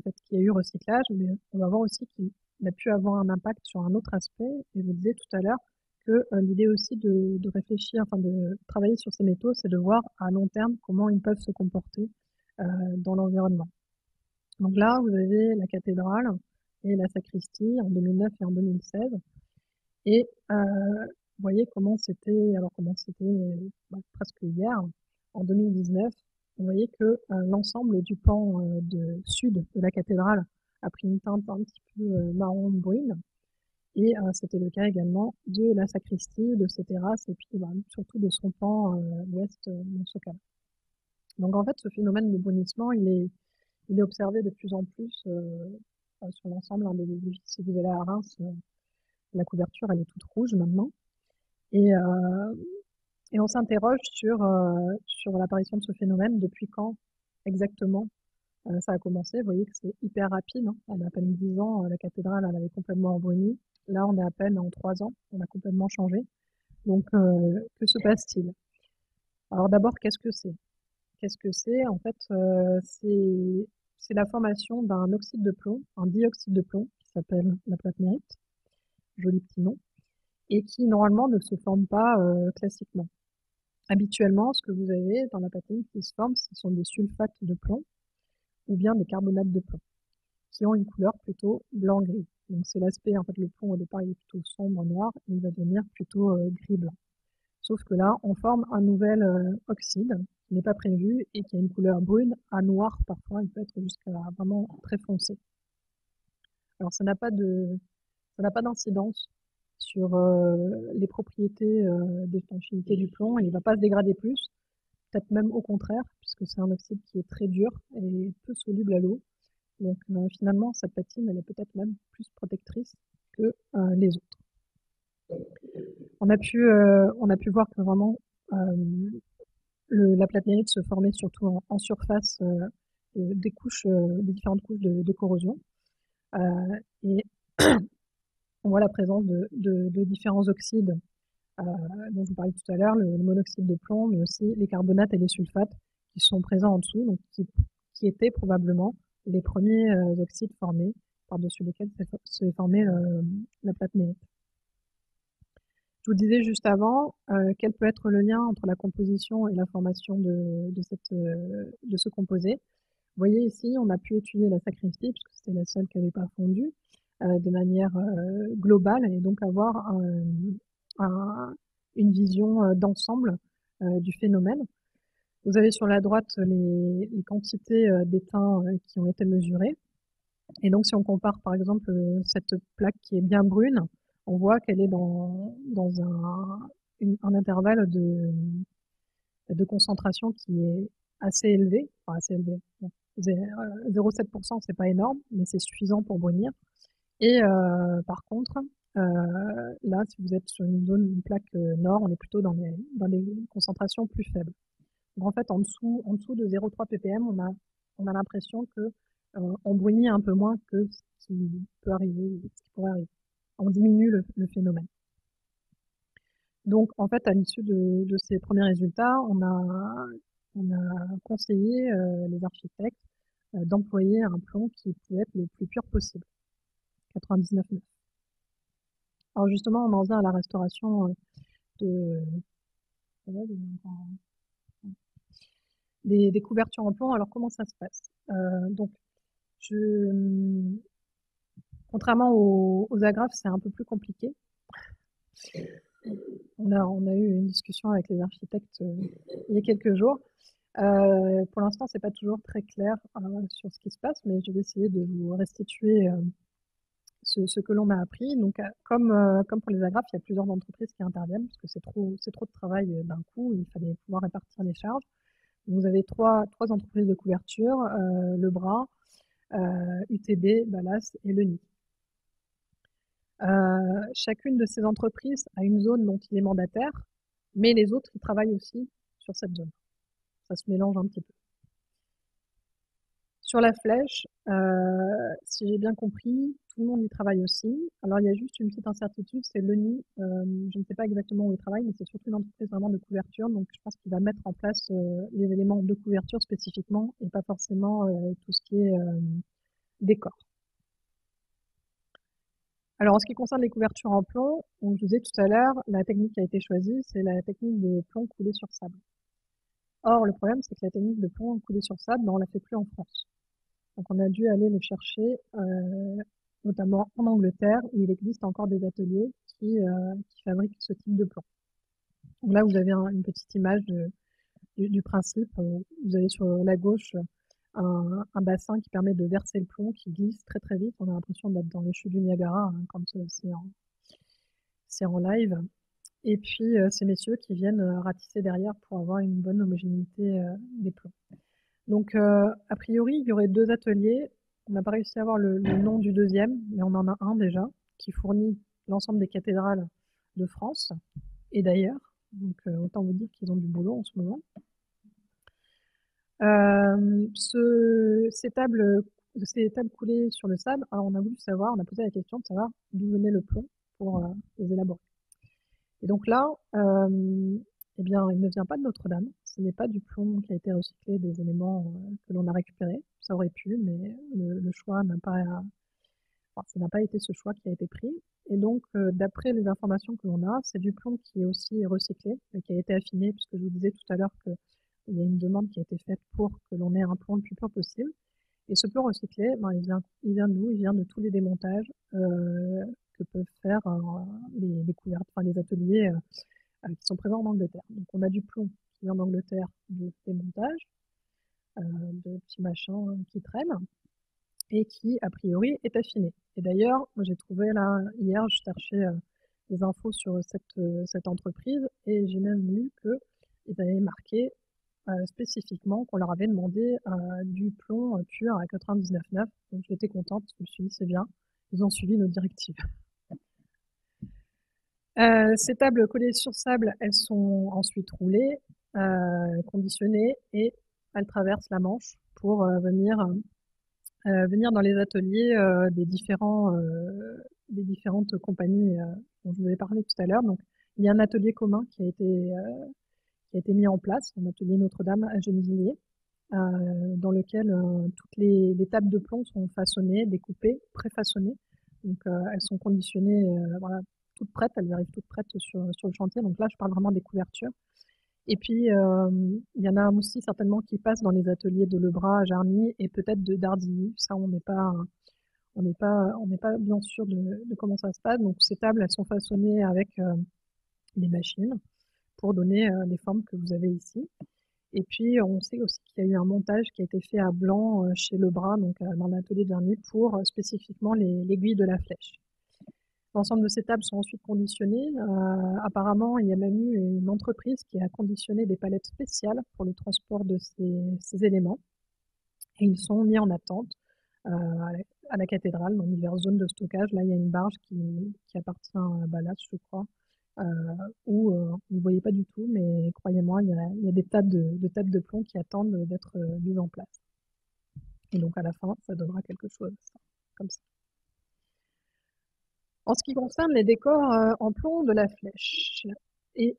fait qu'il y a eu recyclage, mais on va voir aussi qu'il a pu avoir un impact sur un autre aspect. Et je vous disais tout à l'heure que l'idée aussi de réfléchir, enfin de travailler sur ces métaux, c'est de voir à long terme comment ils peuvent se comporter dans l'environnement. Donc là, vous avez la cathédrale et la sacristie en 2009 et en 2016. Et vous voyez comment c'était presque hier, en 2019, vous voyez que l'ensemble du pan sud de la cathédrale a pris une teinte un petit peu marron brune. Et c'était le cas également de la sacristie, de ses terrasses et puis surtout de son pan ouest Mont-Socala. Donc en fait, ce phénomène de brunissement, il est observé de plus en plus sur l'ensemble des édifices. Si vous allez à Reims, la couverture, elle est toute rouge maintenant. Et on s'interroge sur l'apparition de ce phénomène, depuis quand exactement ça a commencé. Vous voyez que c'est hyper rapide, hein. En à peine 10 ans, la cathédrale, elle avait complètement bruni. Là, on est à peine en 3 ans, on a complètement changé. Donc, que se passe-t-il? Alors d'abord, qu'est-ce que c'est? Qu'est-ce que c'est? En fait, c'est la formation d'un oxyde de plomb, un dioxyde de plomb, qui s'appelle la platmérite, joli petit nom, et qui normalement ne se forme pas classiquement. Habituellement, ce que vous avez dans la platmérite qui se forme, ce sont des sulfates de plomb ou bien des carbonates de plomb, qui ont une couleur plutôt blanc-gris. Donc c'est l'aspect, en fait, le plomb au départ il est plutôt sombre, noir, et il va devenir plutôt gris-blanc. Sauf que là, on forme un nouvel oxyde qui n'est pas prévu et qui a une couleur brune à noir parfois, il peut être jusqu'à vraiment très foncé. Alors ça n'a pas d'incidence sur les propriétés d'étanchéité du plomb, il ne va pas se dégrader plus, peut-être même au contraire, puisque c'est un oxyde qui est très dur et peu soluble à l'eau. Donc finalement, cette patine, elle est peut-être même plus protectrice que les autres. On a pu voir que vraiment la platmérite se formait surtout en surface des différentes couches de corrosion. Et on voit la présence de différents oxydes dont je vous parlais tout à l'heure, le monoxyde de plomb, mais aussi les carbonates et les sulfates qui sont présents en dessous, donc qui étaient probablement les premiers oxydes formés par-dessus lesquels s'est formée la platmérite. Je vous disais juste avant quel peut être le lien entre la composition et la formation de ce composé. Vous voyez ici, on a pu étudier la sacristie, puisque c'était la seule qui n'avait pas fondu, de manière globale, et donc avoir une vision d'ensemble du phénomène. Vous avez sur la droite les quantités d'étain qui ont été mesurées. Et donc, si on compare par exemple cette plaque qui est bien brune, on voit qu'elle est dans un intervalle de concentration qui est assez élevée, enfin assez élevée. Bon, 0,7%, c'est pas énorme, mais c'est suffisant pour brunir. Et par contre, là, si vous êtes sur une plaque nord, on est plutôt dans des concentrations plus faibles. Donc en fait, en dessous de 0,3 ppm, on a l'impression que on brunit un peu moins que ce qui peut arriver, ce qui pourrait arriver. On diminue le phénomène. Donc en fait, à l'issue de ces premiers résultats, on a conseillé les architectes d'employer un plomb qui pouvait être le plus pur possible, 99,9. Alors justement, on en vient à la restauration de, des couvertures en plomb. Alors comment ça se passe? Donc, contrairement aux agrafes, c'est un peu plus compliqué. On a eu une discussion avec les architectes il y a quelques jours. Pour l'instant, c'est pas toujours très clair sur ce qui se passe, mais je vais essayer de vous restituer ce que l'on a appris. Donc, comme pour les agrafes, il y a plusieurs entreprises qui interviennent parce que c'est trop de travail d'un coup. Il fallait pouvoir répartir les charges. Donc, vous avez trois entreprises de couverture, Le Bras, UTB, Ballas et Lenny. Chacune de ces entreprises a une zone dont il est mandataire, mais les autres, ils travaillent aussi sur cette zone. Ça se mélange un petit peu. Sur la flèche, si j'ai bien compris, tout le monde y travaille aussi. Alors, il y a juste une petite incertitude, c'est Lenny. Je ne sais pas exactement où il travaille, mais c'est surtout une entreprise vraiment de couverture. Donc, je pense qu'il va mettre en place les éléments de couverture spécifiquement et pas forcément tout ce qui est décor. Alors, en ce qui concerne les couvertures en plomb, donc je vous disais tout à l'heure, la technique qui a été choisie, c'est la technique de plomb coulé sur sable. Or, le problème, c'est que la technique de plomb coulé sur sable, on ne la fait plus en France. Donc, on a dû aller le chercher, notamment en Angleterre, où il existe encore des ateliers qui fabriquent ce type de plomb. Donc là, vous avez une petite image du principe. Vous avez sur la gauche un bassin qui permet de verser le plomb, qui glisse très très vite. On a l'impression d'être dans les chutes du Niagara quand c'est en live. Et puis ces messieurs qui viennent ratisser derrière pour avoir une bonne homogénéité des plombs. Donc a priori, il y aurait deux ateliers. On n'a pas réussi à avoir le nom du deuxième, mais on en a un déjà qui fournit l'ensemble des cathédrales de France et d'ailleurs. Donc autant vous dire qu'ils ont du boulot en ce moment. Ces tables coulées sur le sable, alors on a voulu savoir, on a posé la question de savoir d'où venait le plomb pour les élaborer. Et donc là, eh bien, il ne vient pas de Notre-Dame. Ce n'est pas du plomb qui a été recyclé des éléments que l'on a récupérés. Ça aurait pu, mais le choix n'a pas, enfin, ça n'a pas été ce choix qui a été pris. Et donc, d'après les informations que l'on a, c'est du plomb qui est aussi recyclé et qui a été affiné, puisque je vous disais tout à l'heure qu'il y a une demande qui a été faite pour que l'on ait un plomb le plus pur possible. Et ce plomb recyclé, ben, il vient d'où? Il vient de tous les démontages que peuvent faire les couvertes, enfin les ateliers qui sont présents en Angleterre. Donc on a du plomb qui vient d'Angleterre de démontage, de petits machins qui traînent et qui a priori est affiné. Et d'ailleurs, moi j'ai trouvé là hier, je cherchais des infos sur cette entreprise et j'ai même lu qu'ils avaient marqué spécifiquement qu'on leur avait demandé du plomb pur à 99,9. Donc j'étais contente, je me suis dit c'est bien, ils ont suivi nos directives. Ces tables collées sur sable, elles sont ensuite roulées, conditionnées et elles traversent la Manche pour venir dans les ateliers des différentes compagnies dont je vous avais parlé tout à l'heure. Donc il y a un atelier commun qui a été mis en place, un atelier Notre-Dame à Gennevilliers, dans lequel toutes les tables de plomb sont façonnées, découpées, préfaçonnées. Donc elles sont conditionnées, voilà, toutes prêtes, elles arrivent toutes prêtes sur le chantier. Donc là, je parle vraiment des couvertures. Et puis, il y en a aussi certainement qui passent dans les ateliers de Lebras à Jarny et peut-être de Dardilly. Ça, on n'est pas bien sûr de comment ça se passe. Donc ces tables, elles sont façonnées avec des machines pour donner les formes que vous avez ici. Et puis, on sait aussi qu'il y a eu un montage qui a été fait à Blanc chez Lebras, donc dans l'atelier de Jarny, pour spécifiquement l'aiguille de la flèche. L'ensemble de ces tables sont ensuite conditionnées. Apparemment, il y a même eu une entreprise qui a conditionné des palettes spéciales pour le transport de ces éléments. Et ils sont mis en attente à la cathédrale, dans diverses zones de stockage. Là, il y a une barge qui appartient à Ballas, je crois, où vous ne voyez pas du tout, mais croyez-moi, il y a des tables tables de plomb qui attendent d'être mises en place. Et donc à la fin, ça donnera quelque chose comme ça. En ce qui concerne les décors en plomb de la flèche et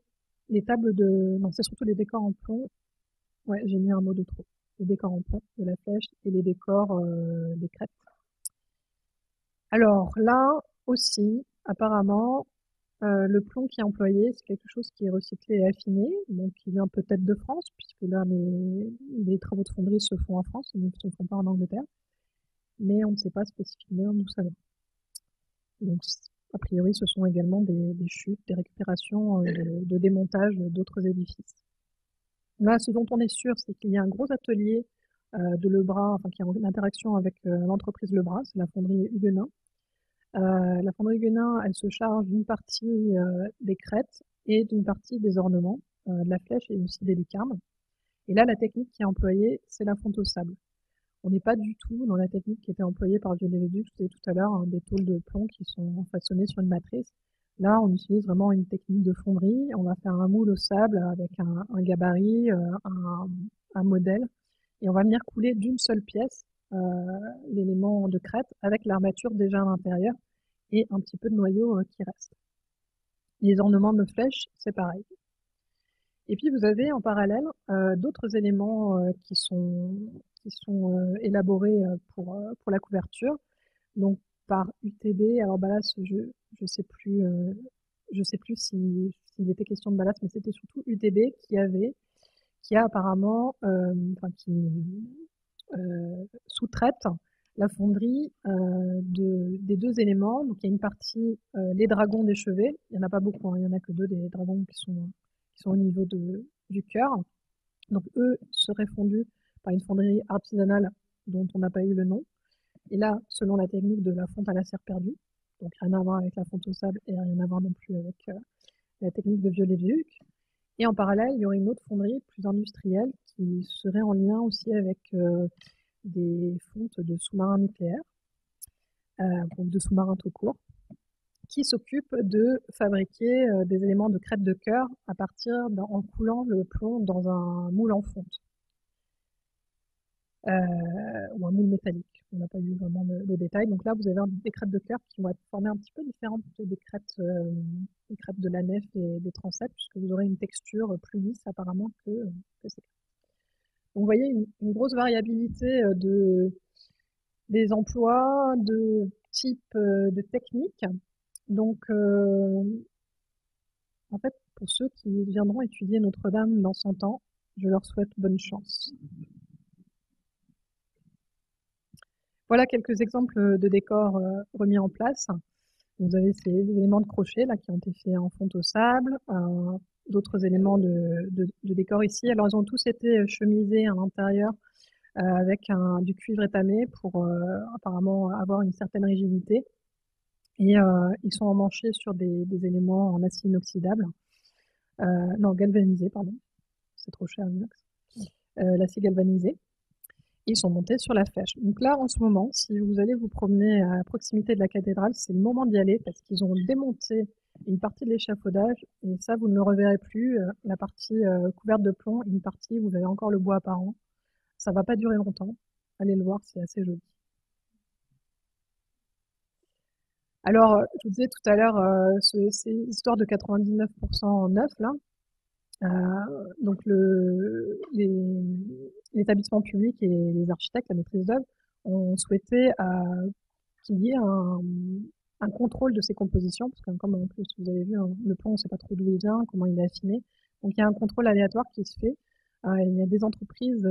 les tables de... Non, c'est surtout les décors en plomb. Ouais, j'ai mis un mot de trop. Les décors en plomb de la flèche et les décors des crêtes. Alors là aussi, apparemment, le plomb qui est employé, c'est quelque chose qui est recyclé et affiné, donc qui vient peut-être de France, puisque là, les travaux de fonderie se font en France, ils ne se font pas en Angleterre, mais on ne sait pas spécifiquement d'où ça vient. Donc, a priori, ce sont également des chutes, des récupérations de démontage d'autres édifices. Là, ce dont on est sûr, c'est qu'il y a un gros atelier de Lebras, enfin, qui est en interaction avec l'entreprise Lebras, c'est la fonderie Huguenin. La fonderie Huguenin, elle se charge d'une partie des crêtes et d'une partie des ornements, de la flèche et aussi des lucarnes. Et là, la technique qui est employée, c'est la fonte au sable. On n'est pas du tout dans la technique qui était employée par Viollet-le-Duc, je vous tout à l'heure, hein, des tôles de plomb qui sont façonnées sur une matrice. Là, on utilise vraiment une technique de fonderie. On va faire un moule au sable avec un gabarit, un modèle, et on va venir couler d'une seule pièce l'élément de crête avec l'armature déjà à l'intérieur et un petit peu de noyau qui reste. Les ornements de flèches, c'est pareil. Et puis vous avez en parallèle d'autres éléments qui sont élaborés pour la couverture, donc par UTB. Alors Ballas, je sais plus s'il était question de Ballas, mais c'était surtout UTB qui a apparemment, enfin qui sous-traite la fonderie des deux éléments. Donc il y a une partie les dragons des chevets. Il n'y en a pas beaucoup, hein, il n'y en a que deux des dragons qui sont au niveau du cœur. Donc eux seraient fondus par une fonderie artisanale dont on n'a pas eu le nom. Et là, selon la technique de la fonte à la serre perdue, donc rien à voir avec la fonte au sable et rien à voir non plus avec la technique de Viollet-le-Duc. Et en parallèle, il y aurait une autre fonderie plus industrielle qui serait en lien aussi avec des fontes de sous-marins nucléaires, donc de sous-marins tout court, qui s'occupe de fabriquer des éléments de crête de cœur en coulant le plomb dans un moule en fonte. Ou un moule métallique. On n'a pas eu vraiment le détail. Donc là, vous avez des crêtes de cœur qui vont être formées un petit peu différentes des crêtes de la nef et des transepts, puisque vous aurez une texture plus lisse apparemment que ces crêtes. Donc vous voyez une grosse variabilité des emplois, de type de techniques. Donc, en fait, pour ceux qui viendront étudier Notre-Dame dans 100 ans, je leur souhaite bonne chance. Voilà quelques exemples de décors remis en place. Vous avez ces éléments de crochet là qui ont été faits en fonte au sable, d'autres éléments de décor ici. Alors ils ont tous été chemisés à l'intérieur avec du cuivre étamé pour apparemment avoir une certaine rigidité. Et ils sont emmanchés sur des éléments en acier inoxydable, non galvanisé pardon, c'est trop cher l'inox, l'acier galvanisé. Ils sont montés sur la flèche. Donc là, en ce moment, si vous allez vous promener à proximité de la cathédrale, c'est le moment d'y aller parce qu'ils ont démonté une partie de l'échafaudage et ça, vous ne le reverrez plus. La partie couverte de plomb, une partie, vous avez encore le bois apparent. Ça va pas durer longtemps. Allez le voir, c'est assez joli. Alors, je vous disais tout à l'heure, c'est histoire de 99% neuf, là. Donc l'établissement public et les architectes, la maîtrise d'œuvre, ont souhaité qu'il y ait un contrôle de ces compositions, parce que comme en plus vous avez vu, hein, le plomb, on ne sait pas trop d'où il vient, comment il est affiné. Donc il y a un contrôle aléatoire qui se fait. Il y a deux entreprises,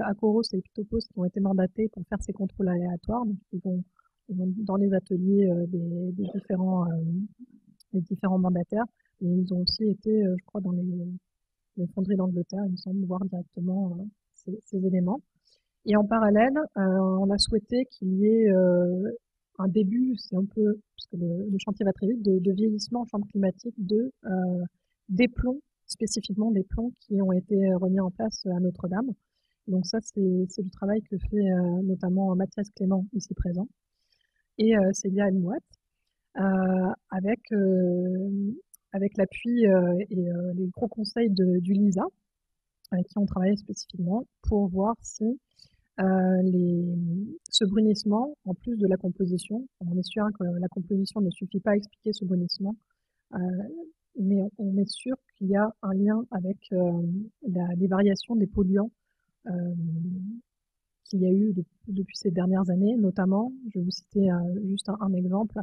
Acoros et Epitopos, qui ont été mandatées pour faire ces contrôles aléatoires. Donc ils vont dans les ateliers des différents mandataires. Et ils ont aussi été, je crois, dans les fonderies d'Angleterre, il me semble, voir directement ces éléments. Et en parallèle, on a souhaité qu'il y ait un début, c'est un peu, parce que le chantier va très vite, de vieillissement en chambre climatique des plombs, spécifiquement des plombs qui ont été remis en place à Notre-Dame. Donc ça, c'est du travail que fait notamment Mathias Clément, ici présent, et Célia Mouat, avec, avec l'appui et les gros conseils du LISA, avec qui on travaille spécifiquement pour voir si ce brunissement, en plus de la composition, on est sûr que la composition ne suffit pas à expliquer ce brunissement, euh, mais on est sûr qu'il y a un lien avec les variations des polluants qu'il y a eu depuis ces dernières années, notamment, je vais vous citer juste un exemple,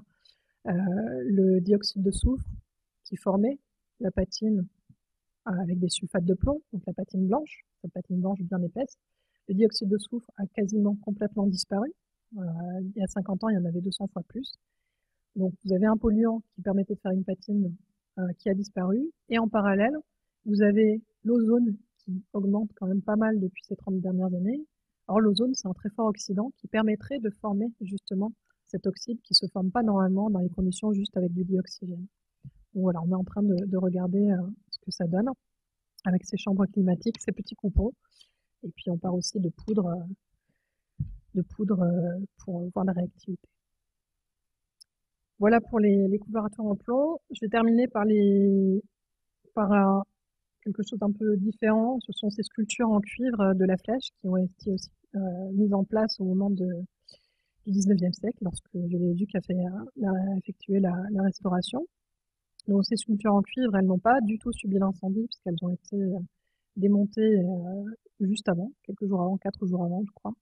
le dioxyde de soufre qui formait la patine avec des sulfates de plomb, donc la patine blanche, cette patine blanche bien épaisse. Le dioxyde de soufre a quasiment complètement disparu. Il y a 50 ans, il y en avait 200 fois plus. Donc vous avez un polluant qui permettait de faire une patine qui a disparu. Et en parallèle, vous avez l'ozone qui augmente quand même pas mal depuis ces 30 dernières années. Or, l'ozone, c'est un très fort oxydant qui permettrait de former justement cet oxyde qui ne se forme pas normalement dans les conditions juste avec du dioxygène. Donc voilà, on est en train de regarder ce que ça donne avec ces chambres climatiques, ces petits coupons. Et puis on part aussi de poudre pour voir la réactivité. Voilà pour les couvertures en plomb. Je vais terminer par quelque chose d'un peu différent. Ce sont ces sculptures en cuivre de la Flèche qui ont été aussi mises en place au moment du 19e siècle, lorsque Viollet-le-Duc a effectué la restauration. Donc ces sculptures en cuivre, elles n'ont pas du tout subi l'incendie puisqu'elles ont été démontées juste avant, quelques jours avant, 4 jours avant, je crois.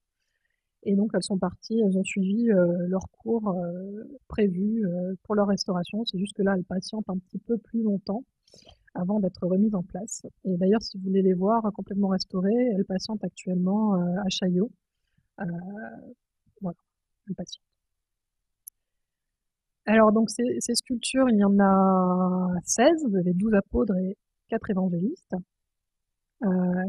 Et donc elles sont parties, elles ont suivi leur cours prévu pour leur restauration. C'est juste que là, elles patientent un petit peu plus longtemps avant d'être remises en place. Et d'ailleurs, si vous voulez les voir complètement restaurées, elles patientent actuellement à Chaillot. Euh, voilà, elles patientent. Alors donc ces sculptures, il y en a 16, vous avez 12 apôtres et 4 évangélistes,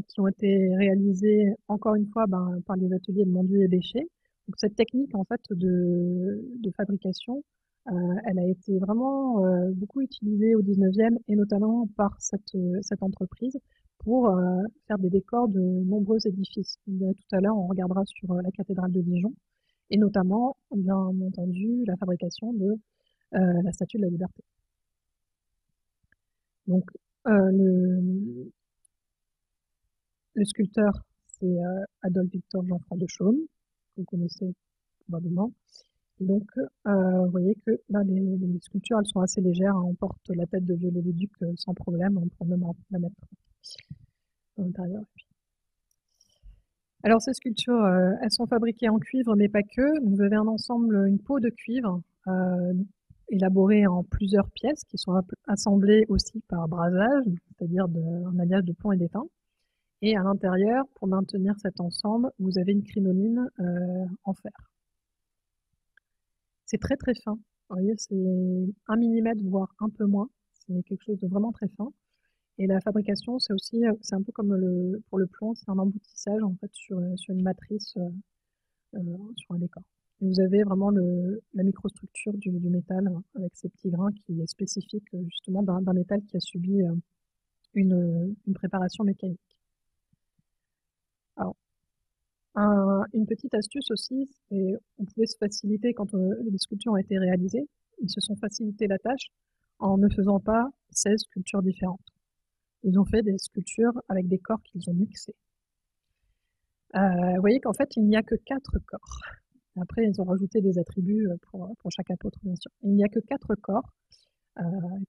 qui ont été réalisées encore une fois par les ateliers de Monduit et Bécher. Donc cette technique en fait de fabrication, elle a été vraiment beaucoup utilisée au 19e et notamment par cette entreprise pour faire des décors de nombreux édifices. Tout à l'heure, on regardera sur la cathédrale de Dijon et notamment, bien entendu, la fabrication de la Statue de la Liberté. Donc, le sculpteur, c'est Adolphe Victor Jeanfroy de Chaume, que vous connaissez probablement. Et donc, vous voyez que là, les sculptures, elles sont assez légères. Hein. On porte la tête de Viollet-le-Duc sans problème. On peut même la mettre à l'intérieur. Alors, ces sculptures, elles sont fabriquées en cuivre, mais pas que. Vous avez un ensemble, une peau de cuivre élaborée en plusieurs pièces qui sont assemblées aussi par brasage, c'est-à-dire un alliage de plomb et d'étain. Et à l'intérieur, pour maintenir cet ensemble, vous avez une crinoline en fer. C'est très très fin. Vous voyez, c'est 1 millimètre, voire un peu moins. C'est quelque chose de vraiment très fin. Et la fabrication, c'est aussi, c'est un peu comme pour le plomb, c'est un emboutissage en fait sur une matrice, sur un décor. Et vous avez vraiment la microstructure du métal avec ces petits grains qui est spécifique justement d'un métal qui a subi une préparation mécanique. Alors, une petite astuce aussi, c'est on pouvait se faciliter quand les sculptures ont été réalisées, ils se sont facilité la tâche en ne faisant pas 16 sculptures différentes. Ils ont fait des sculptures avec des corps qu'ils ont mixés. Vous voyez qu'en fait, il n'y a que 4 corps. Après, ils ont rajouté des attributs pour chaque apôtre, bien sûr. Il n'y a que 4 corps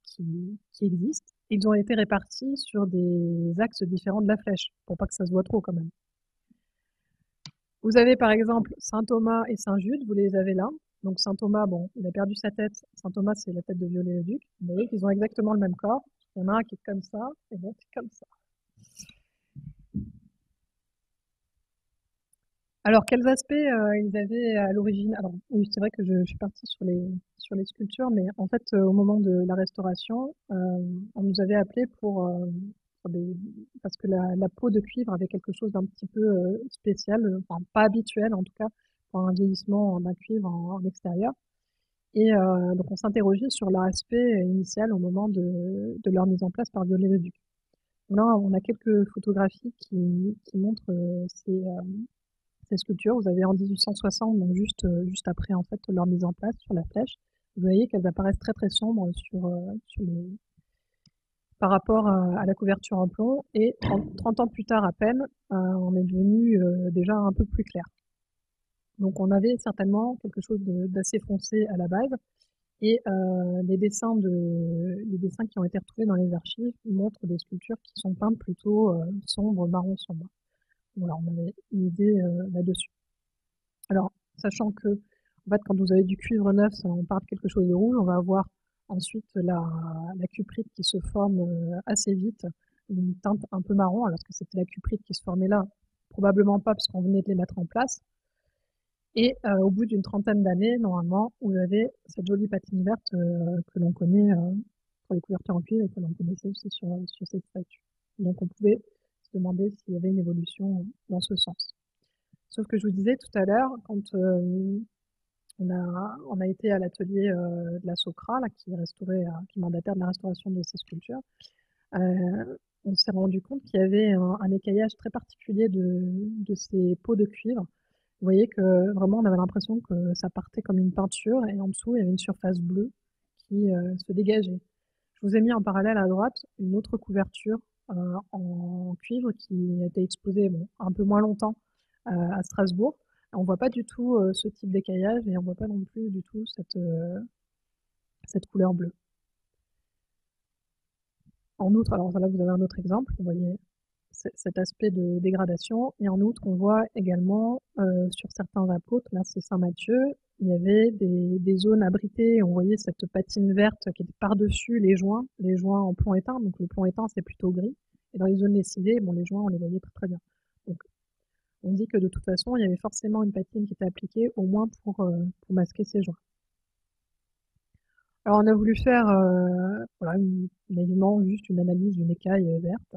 qui existent. Ils ont été répartis sur des axes différents de la flèche, pour pas que ça se voit trop quand même. Vous avez par exemple saint Thomas et saint Jude, vous les avez là. Donc saint Thomas, bon, il a perdu sa tête. Saint Thomas, c'est la tête de Viollet-le-Duc. Vous voyez qu'ils ont exactement le même corps. Il y en a un qui est comme ça et l'autre comme ça. Alors, quels aspects ils avaient à l'origine? Alors, oui, c'est vrai que je suis partie sur les sculptures, mais en fait, au moment de la restauration, on nous avait appelé parce que la peau de cuivre avait quelque chose d'un petit peu spécial, enfin pas habituel en tout cas, pour un vieillissement d'un cuivre en extérieur. Et donc on s'interrogeait sur leur aspect initial au moment de leur mise en place par Viollet-le-Duc. Là, on a quelques photographies qui montrent ces sculptures. Vous avez en 1860, donc juste après en fait leur mise en place sur la flèche. Vous voyez qu'elles apparaissent très très sombres par rapport à la couverture en plomb. Et 30 ans plus tard à peine, on est devenu déjà un peu plus clair. Donc on avait certainement quelque chose d'assez foncé à la base. Et les dessins qui ont été retrouvés dans les archives montrent des sculptures qui sont peintes plutôt sombres, marron sombre. Voilà, on avait une idée là-dessus. Alors, sachant que, en fait, quand vous avez du cuivre neuf, on part de quelque chose de rouge, on va avoir ensuite la cuprite qui se forme assez vite, une teinte un peu marron, alors que c'était la cuprite qui se formait là, probablement pas parce qu'on venait de les mettre en place. Et au bout d'une trentaine d'années, normalement, vous avez cette jolie patine verte que l'on connaît pour les couvertures en cuivre et que l'on connaissait aussi sur cette statue. Donc on pouvait se demander s'il y avait une évolution dans ce sens. Sauf que je vous disais tout à l'heure, quand on a été à l'atelier de la Socra, là, qui est mandataire de la restauration de ces sculptures, on s'est rendu compte qu'il y avait un écaillage très particulier de ces pots de cuivre. Vous voyez que vraiment on avait l'impression que ça partait comme une peinture et en dessous il y avait une surface bleue qui se dégageait. Je vous ai mis en parallèle à droite une autre couverture en cuivre qui a été exposée un peu moins longtemps à Strasbourg. On voit pas du tout ce type d'écaillage et on voit pas non plus du tout cette couleur bleue. En outre, alors là vous avez un autre exemple, vous voyez cet aspect de dégradation. Et en outre, on voit également sur certains apôtres, là c'est Saint-Matthieu, il y avait des zones abritées, on voyait cette patine verte qui était par-dessus les joints en plomb éteint, donc le plomb éteint c'est plutôt gris. Et dans les zones lessivées, bon, les joints on les voyait très très bien. Donc on dit que de toute façon, il y avait forcément une patine qui était appliquée, au moins pour masquer ces joints. Alors on a voulu faire voilà, naïvement juste une analyse d'une écaille verte.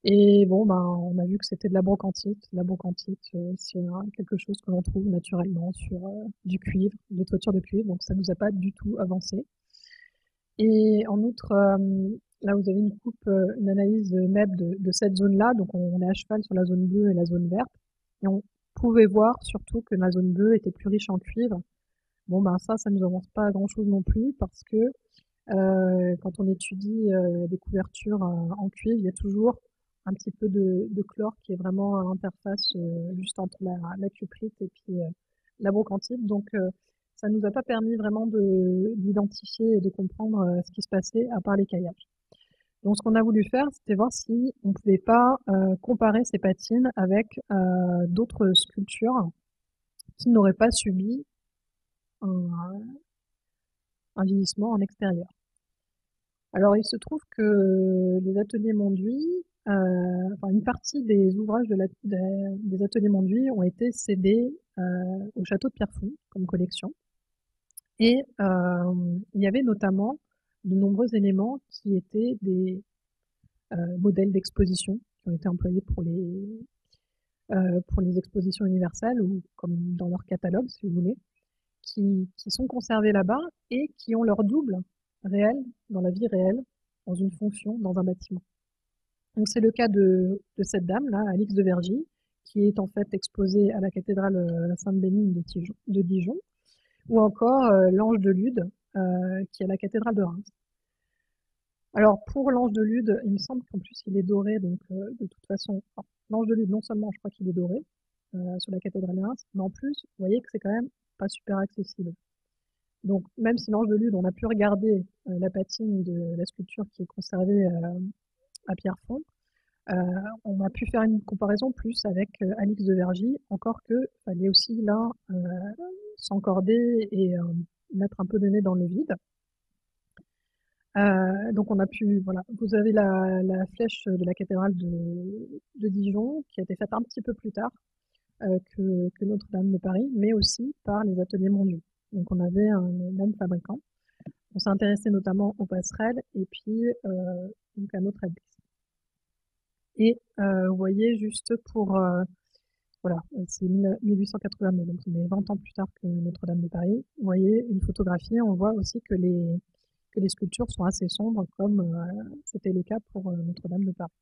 Et bon, ben, on a vu que c'était de la brocantite. La brocantite, c'est quelque chose que l'on trouve naturellement sur du cuivre, des toitures de cuivre, donc ça nous a pas du tout avancé. Et en outre, là vous avez une coupe, une analyse MEP de cette zone-là, donc on est à cheval sur la zone bleue et la zone verte, et on pouvait voir surtout que la zone bleue était plus riche en cuivre. Bon, ben ça nous avance pas grand-chose non plus parce que quand on étudie des couvertures en cuivre, il y a toujours un petit peu de chlore qui est vraiment à l'interface juste entre la cuprite et puis la brocantite. Donc ça nous a pas permis vraiment d'identifier et de comprendre ce qui se passait à part l'écaillage. Donc ce qu'on a voulu faire, c'était voir si on pouvait pas comparer ces patines avec d'autres sculptures qui n'auraient pas subi un vieillissement en extérieur. Alors, il se trouve que les ateliers Monduit, enfin une partie des ouvrages des ateliers Monduit ont été cédés au château de Pierrefonds comme collection. Et il y avait notamment de nombreux éléments qui étaient des modèles d'exposition qui ont été employés pour les expositions universelles ou comme dans leur catalogue, si vous voulez, qui sont conservés là-bas et qui ont leur double réel dans la vie réelle, dans une fonction, dans un bâtiment. Donc c'est le cas de cette dame-là, Alix de Vergy, qui est en fait exposée à la cathédrale Sainte-Bénigne de Dijon, ou encore l'Ange de Lude, qui est à la cathédrale de Reims. Alors pour l'Ange de Lude, il me semble qu'en plus il est doré, donc de toute façon, enfin, l'Ange de Lude, non seulement je crois qu'il est doré sur la cathédrale de Reims, mais en plus, vous voyez que c'est quand même pas super accessible. Donc même si l'Ange de Lude, on a pu regarder la patine de la sculpture qui est conservée à Pierrefonds, on a pu faire une comparaison plus avec Alix de Vergy, encore que fallait aussi là s'encorder et mettre un peu de nez dans le vide. Donc on a pu, voilà, vous avez la flèche de la cathédrale de Dijon qui a été faite un petit peu plus tard que Notre-Dame de Paris, mais aussi par les ateliers Mondiaux. Donc on avait un même fabricant. On s'est intéressé notamment aux passerelles et puis donc à notre église. Et vous voyez juste pour Voilà, c'est 1882, donc on est 20 ans plus tard que Notre-Dame de Paris. Vous voyez une photographie, on voit aussi que les sculptures sont assez sombres comme, c'était le cas pour, Notre-Dame de Paris.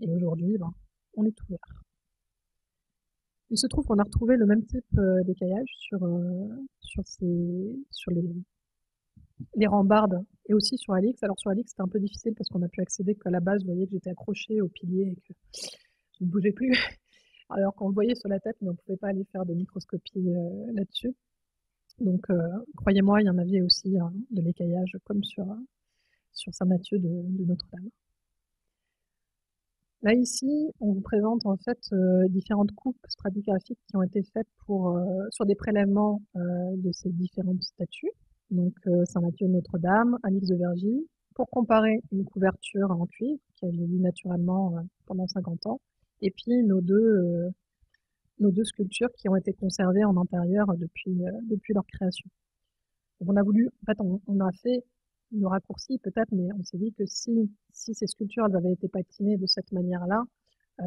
Et aujourd'hui, ben, on est tout vert. Il se trouve qu'on a retrouvé le même type, d'écaillage sur les rambardes et aussi sur Alix. Alors sur Alix, c'était un peu difficile parce qu'on a pu accéder qu'à la base, vous voyez que j'étais accrochée au pilier et que je ne bougeais plus. Alors qu'on le voyait sur la tête, mais on ne pouvait pas aller faire de microscopie là-dessus. Donc, croyez-moi, il y en avait aussi de l'écaillage comme sur Saint-Mathieu de Notre-Dame. Là, ici, on vous présente en fait différentes coupes stratigraphiques qui ont été faites sur des prélèvements de ces différentes statues. Donc, Saint-Mathieu de Notre-Dame, Alix de Vergy, pour comparer une couverture en cuivre qui a vieilli naturellement pendant 50 ans, et puis nos deux sculptures qui ont été conservées en intérieur depuis leur création. Donc on a voulu, en fait, on a fait le raccourci peut-être, mais on s'est dit que si ces sculptures elles avaient été patinées de cette manière-là, euh,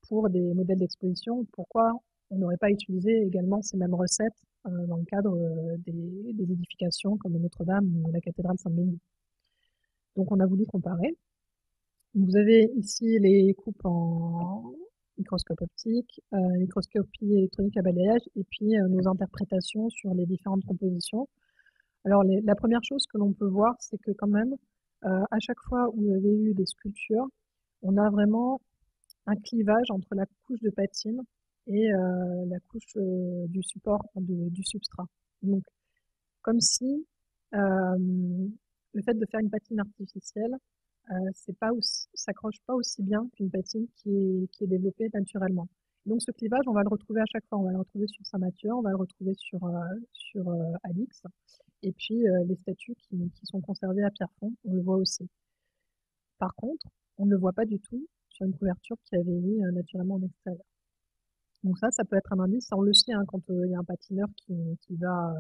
pour des modèles d'exposition, pourquoi on n'aurait pas utilisé également ces mêmes recettes dans le cadre des édifications comme Notre-Dame ou la cathédrale Saint-Denis. Donc on a voulu comparer. Vous avez ici les coupes en microscope optique, microscopie électronique à balayage, et puis nos interprétations sur les différentes compositions. Alors la première chose que l'on peut voir, c'est que quand même, à chaque fois où vous avez eu des sculptures, on a vraiment un clivage entre la couche de patine et la couche du support, du substrat. Donc, comme si le fait de faire une patine artificielle s'accroche pas aussi bien qu'une patine qui est développée naturellement. Donc ce clivage, on va le retrouver à chaque fois. On va le retrouver sur Saint-Mathieu, on va le retrouver sur Alix, et puis les statues qui sont conservées à Pierrefonds, on le voit aussi. Par contre, on ne le voit pas du tout sur une couverture qui a vieilli naturellement en extérieur. Donc ça peut être un indice. Ça, on le sait hein, quand il y a un patineur qui va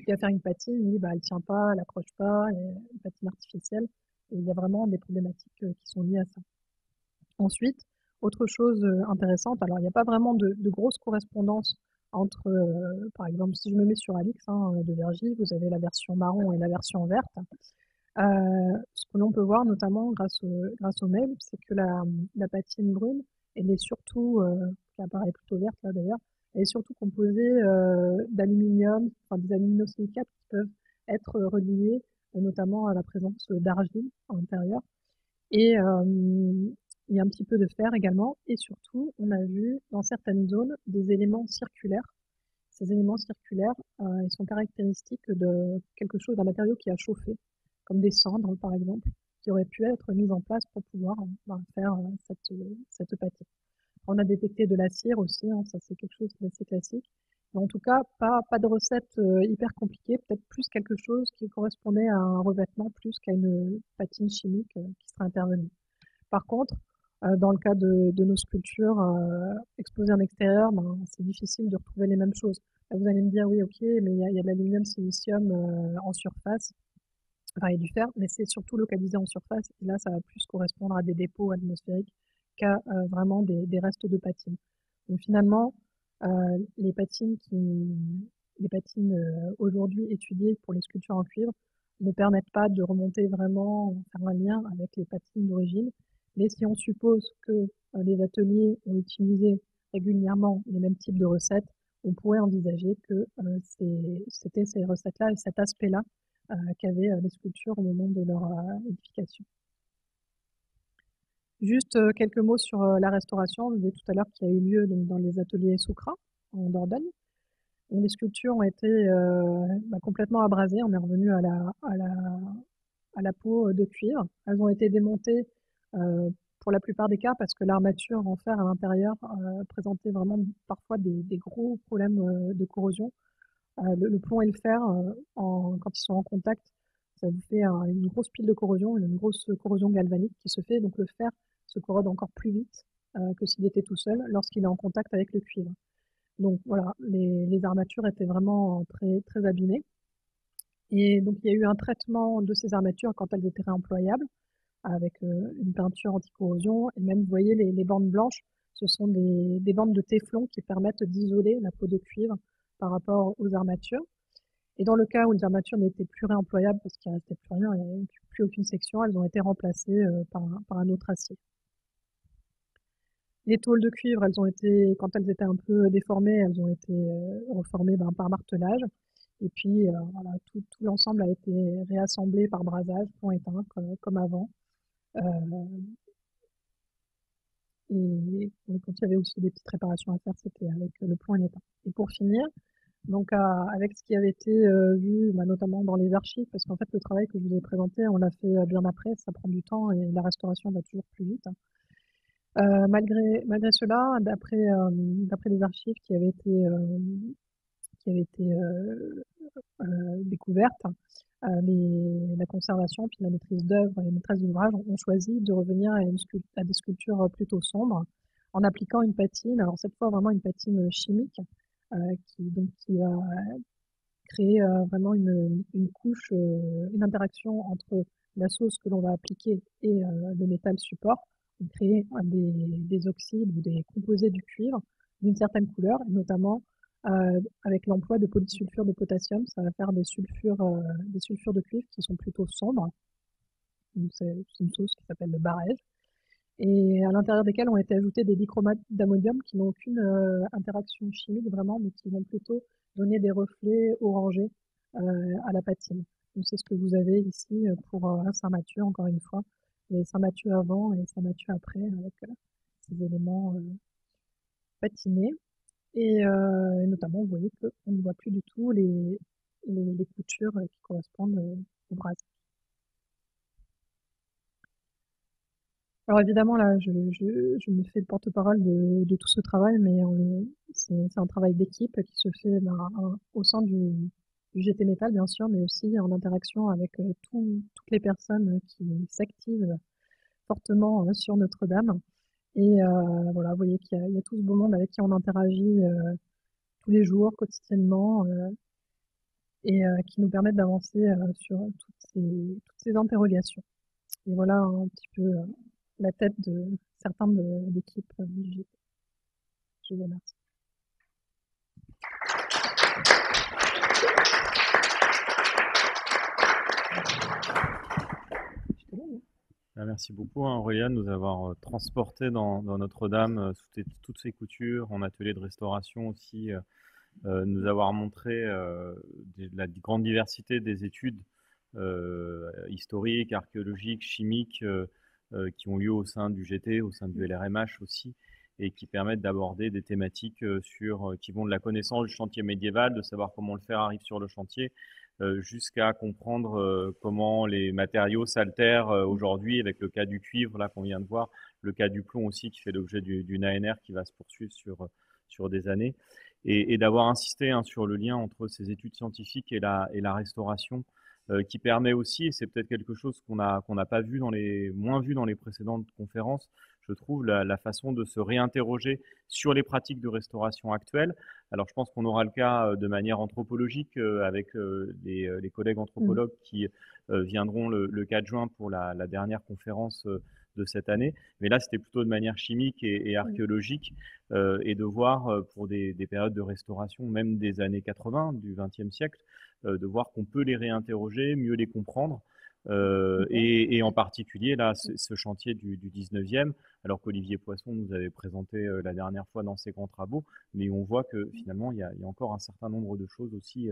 faire une patine, il dit bah, elle tient pas, elle accroche pas, et une patine artificielle. Et il y a vraiment des problématiques qui sont liées à ça. Ensuite, autre chose intéressante, alors il n'y a pas vraiment de grosse correspondance entre, par exemple, si je me mets sur Alix de Vergy, vous avez la version marron et la version verte. Ce que l'on peut voir notamment grâce au mail, c'est que la patine brune, elle est surtout, qui apparaît plutôt verte là d'ailleurs, elle est surtout composée d'aluminium, enfin des aluminosilicates qui peuvent être reliés notamment à la présence d'argile à l'intérieur. Et il y a un petit peu de fer également. Et surtout, on a vu dans certaines zones des éléments circulaires. Ces éléments circulaires, ils sont caractéristiques de quelque chose, d'un matériau qui a chauffé, comme des cendres par exemple, qui auraient pu être mises en place pour pouvoir faire cette patine. On a détecté de la cire aussi, hein, ça c'est quelque chose d'assez classique. Mais en tout cas, pas de recette hyper compliquée, peut-être plus quelque chose qui correspondait à un revêtement plus qu'à une patine chimique qui serait intervenue. Par contre, dans le cas de nos sculptures exposées en extérieur, ben, c'est difficile de retrouver les mêmes choses. Là, vous allez me dire, oui, ok, mais il y a de l'aluminium silicium en surface, enfin, il y a du fer, mais c'est surtout localisé en surface. Et là, ça va plus correspondre à des dépôts atmosphériques qu'à vraiment des restes de patine. Donc finalement, les patines aujourd'hui étudiées pour les sculptures en cuivre ne permettent pas de remonter vraiment, faire un lien avec les patines d'origine. Mais si on suppose que les ateliers ont utilisé régulièrement les mêmes types de recettes, on pourrait envisager que c'était ces recettes-là et cet aspect-là qu'avaient les sculptures au moment de leur édification. Juste quelques mots sur la restauration. Je disais tout à l'heure qu'il y a eu lieu donc, dans les ateliers Soukra, en Dordogne. Donc, les sculptures ont été complètement abrasées. On est revenu à la peau de cuivre. Elles ont été démontées pour la plupart des cas parce que l'armature en fer à l'intérieur présentait vraiment parfois des gros problèmes de corrosion. Le plomb et le fer, quand ils sont en contact, ça vous fait une grosse pile de corrosion, une grosse corrosion galvanique qui se fait. Donc le fer se corrode encore plus vite que s'il était tout seul lorsqu'il est en contact avec le cuivre. Donc voilà, les armatures étaient vraiment très, très abîmées. Et donc il y a eu un traitement de ces armatures quand elles étaient réemployables avec une peinture anti-corrosion. Et même, vous voyez, les bandes blanches Ce sont des bandes de téflon qui permettent d'isoler la peau de cuivre par rapport aux armatures. Et dans le cas où les armatures n'étaient plus réemployables parce qu'il ne restait plus rien, il n'y avait plus aucune section, elles ont été remplacées par un autre acier. Les tôles de cuivre, quand elles étaient un peu déformées, elles ont été reformées par martelage. Et puis, voilà, tout l'ensemble a été réassemblé par brasage, plomb éteint, comme avant. Et quand il y avait aussi des petites réparations à faire, c'était avec le plomb éteint. Et pour finir, donc avec ce qui avait été vu, notamment dans les archives, parce qu'en fait, le travail que je vous ai présenté, on l'a fait bien après, ça prend du temps et la restauration va toujours plus vite. Malgré cela, d'après les archives qui avaient été découvertes, la conservation puis la maîtrise d'œuvre et la maîtresse d'ouvrage ont choisi de revenir à des sculptures plutôt sombres en appliquant une patine, alors cette fois vraiment une patine chimique qui va créer vraiment une couche, une interaction entre la sauce que l'on va appliquer et le métal support, pour créer des oxydes ou des composés du cuivre d'une certaine couleur, et notamment avec l'emploi de polysulfure de potassium, ça va faire des sulfures de cuivre qui sont plutôt sombres. C'est une sauce qui s'appelle le barège, et à l'intérieur desquels ont été ajoutés des dichromates d'ammonium qui n'ont aucune interaction chimique vraiment, mais qui vont plutôt donner des reflets orangés à la patine. Donc c'est ce que vous avez ici pour Saint-Mathieu, encore une fois. Les Saint-Mathieu avant et Saint-Mathieu après, avec ces éléments patinés. Et notamment, vous voyez qu'on ne voit plus du tout les coutures qui correspondent au brase. Alors évidemment, là, je me fais le porte-parole de tout ce travail, mais c'est un travail d'équipe qui se fait au sein du GT Métal, bien sûr, mais aussi en interaction avec toutes les personnes qui s'activent fortement sur Notre-Dame. Et voilà, vous voyez qu'il y a tout ce beau monde avec qui on interagit tous les jours, quotidiennement, et qui nous permettent d'avancer sur toutes ces interrogations. Et voilà un petit peu la tête de certains de l'équipe du GT. Je vous remercie. Merci beaucoup, Aurélien, de nous avoir transporté dans Notre-Dame toutes ces coutures, en atelier de restauration aussi, nous avoir montré la grande diversité des études historiques, archéologiques, chimiques qui ont lieu au sein du GT, au sein du LRMH aussi, et qui permettent d'aborder des thématiques qui vont de la connaissance du chantier médiéval, de savoir comment le fer arrive sur le chantier, jusqu'à comprendre comment les matériaux s'altèrent aujourd'hui, avec le cas du cuivre là qu'on vient de voir, le cas du plomb aussi qui fait l'objet d'une ANR qui va se poursuivre sur des années, et d'avoir insisté sur le lien entre ces études scientifiques et la restauration, qui permet aussi, et c'est peut-être quelque chose qu'on n'a pas vu moins vu dans les précédentes conférences, je trouve, la façon de se réinterroger sur les pratiques de restauration actuelles. Alors je pense qu'on aura le cas de manière anthropologique avec les collègues anthropologues qui viendront le 4 juin pour la dernière conférence de cette année. Mais là, c'était plutôt de manière chimique et archéologique, et de voir pour des périodes de restauration, même des années 80, du XXe siècle, de voir qu'on peut les réinterroger, mieux les comprendre. Et en particulier, là, ce chantier du 19e, alors qu'Olivier Poisson nous avait présenté la dernière fois dans ses grands travaux, mais on voit que finalement, il y a encore un certain nombre de choses aussi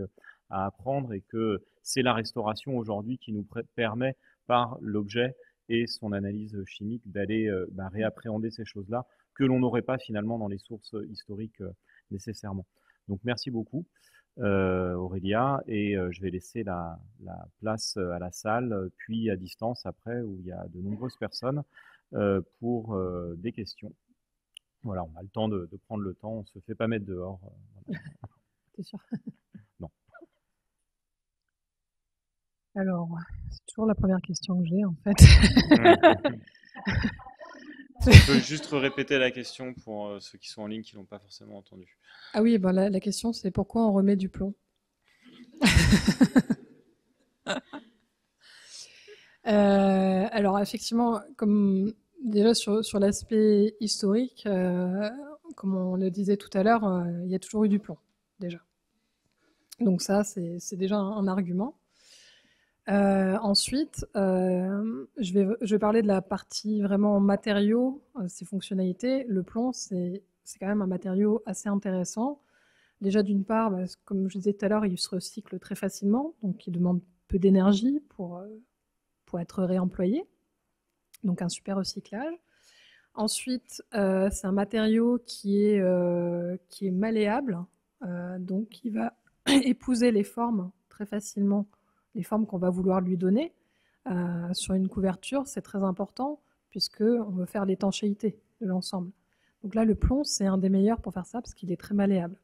à apprendre, et que c'est la restauration aujourd'hui qui nous permet, par l'objet et son analyse chimique, d'aller réappréhender ces choses-là que l'on n'aurait pas finalement dans les sources historiques nécessairement. Donc merci beaucoup. Aurélia, et je vais laisser la place à la salle, puis à distance après, où il y a de nombreuses personnes pour des questions. Voilà, on a le temps de prendre le temps, on ne se fait pas mettre dehors. Voilà. T'es sûr? Non. Alors, c'est toujours la première question que j'ai, en fait. On peut juste répéter la question pour ceux qui sont en ligne qui ne l'ont pas forcément entendu. Ah oui, ben la question c'est pourquoi on remet du plomb? Alors effectivement, comme Déjà sur l'aspect historique, comme on le disait tout à l'heure, il y a toujours eu du plomb, déjà. Donc ça, c'est déjà un argument. Ensuite, je vais parler de la partie vraiment matériaux, ses fonctionnalités. Le plomb, c'est quand même un matériau assez intéressant. Déjà d'une part, comme je disais tout à l'heure, il se recycle très facilement, donc il demande peu d'énergie pour être réemployé, donc un super recyclage. Ensuite, c'est un matériau qui est malléable, donc qui va épouser les formes très facilement, les formes qu'on va vouloir lui donner. Sur une couverture, c'est très important puisqu'on veut faire l'étanchéité de l'ensemble. Donc là, le plomb, c'est un des meilleurs pour faire ça parce qu'il est très malléable.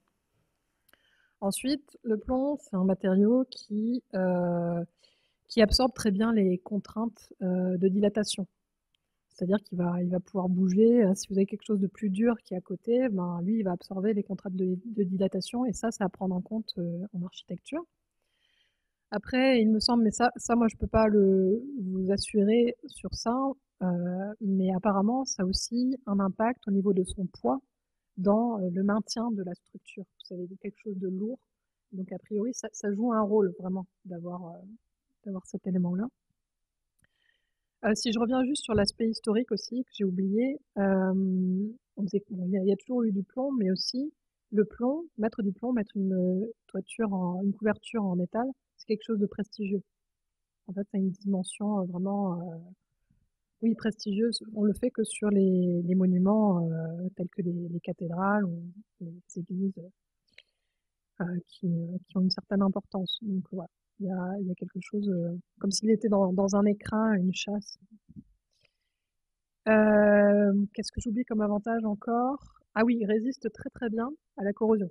Ensuite, le plomb, c'est un matériau qui absorbe très bien les contraintes de dilatation. C'est-à-dire il va pouvoir bouger. Si vous avez quelque chose de plus dur qui est à côté, ben, lui, il va absorber les contraintes de dilatation et ça, c'est à prendre en compte en architecture. Après, il me semble, mais ça moi, je ne peux pas vous assurer sur ça, mais apparemment, ça a aussi un impact au niveau de son poids dans le maintien de la structure. Vous savez, quelque chose de lourd. Donc, a priori, ça joue un rôle vraiment d'avoir cet élément-là. Si je reviens juste sur l'aspect historique aussi, que j'ai oublié, on disait bon, il y a toujours eu du plomb, mais aussi le plomb, mettre du plomb, mettre une couverture en métal, c'est quelque chose de prestigieux. En fait, ça a une dimension vraiment, oui, prestigieuse. On le fait que sur les monuments tels que les cathédrales ou les églises qui ont une certaine importance. Donc voilà, il y a quelque chose comme s'il était dans un écrin, une chasse. Qu'est-ce que j'oublie comme avantage encore? Ah oui, il résiste très très bien à la corrosion.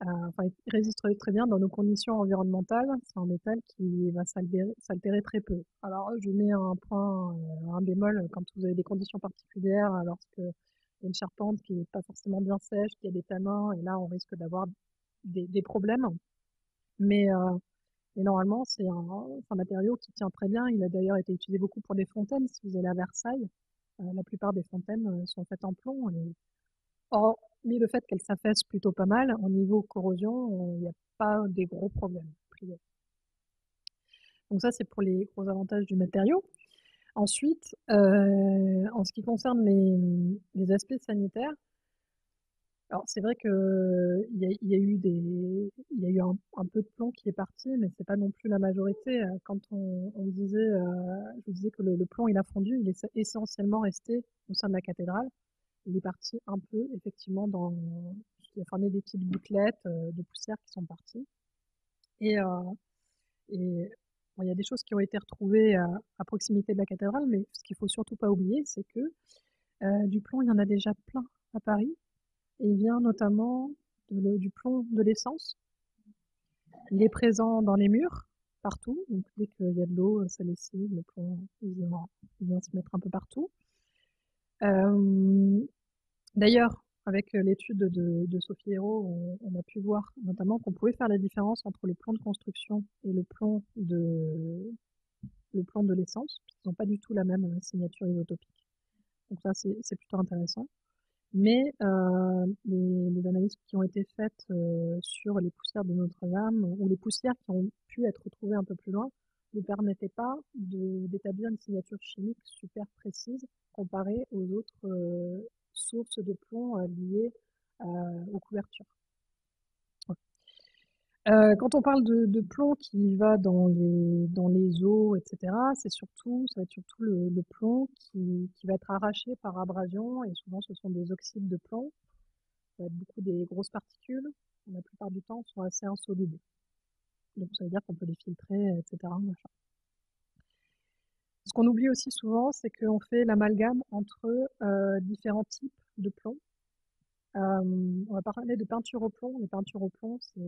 Enfin, il résiste très, très bien dans nos conditions environnementales. C'est un métal qui va s'altérer très peu. Alors, je mets un point, un bémol quand vous avez des conditions particulières, lorsque il y a une charpente qui n'est pas forcément bien sèche, qu'il y a des tanins, et là, on risque d'avoir des problèmes. Mais, mais normalement, c'est un matériau qui tient très bien. Il a d'ailleurs été utilisé beaucoup pour des fontaines. Si vous allez à Versailles, la plupart des fontaines sont faites en plomb. Et hormis le fait qu'elles s'affaissent plutôt pas mal, au niveau corrosion, il n'y a pas des gros problèmes. A priori. Donc ça, c'est pour les gros avantages du matériau. Ensuite, en ce qui concerne les aspects sanitaires, alors c'est vrai qu'il y a eu il y a eu un peu de plomb qui est parti, mais c'est pas non plus la majorité. Quand on disait, je vous disais que le plomb il a fondu, il est essentiellement resté au sein de la cathédrale. Il est parti un peu, effectivement, il a formé des petites gouttelettes de poussière qui sont parties. Et, et bon, il y a des choses qui ont été retrouvées à proximité de la cathédrale, mais ce qu'il faut surtout pas oublier, c'est que du plomb, il y en a déjà plein à Paris. Et il vient notamment du plomb de l'essence. Il est présent dans les murs, partout. Donc dès qu'il y a de l'eau, ça lessive, le plomb, il vient se mettre un peu partout. D'ailleurs, avec l'étude de Sophie Hérault, on a pu voir notamment qu'on pouvait faire la différence entre le plomb de construction et le plomb de l'essence, puisqu'ils n'ont pas du tout la même signature isotopique. Donc ça, c'est plutôt intéressant. Mais les analyses qui ont été faites sur les poussières de Notre-Dame, ou les poussières qui ont pu être retrouvées un peu plus loin, ne permettaient pas d'établir une signature chimique super précise comparée aux autres sources de plomb liées aux couvertures. Quand on parle de plomb qui va dans les eaux, etc., ça va être surtout le plomb qui va être arraché par abrasion, et souvent ce sont des oxydes de plomb. Ça va être beaucoup des grosses particules. La plupart du temps, sont assez insolubles. Donc ça veut dire qu'on peut les filtrer, etc. Machin. Ce qu'on oublie aussi souvent, c'est qu'on fait l'amalgame entre différents types de plomb. On va parler de peinture au plomb. Les peintures au plomb, c'est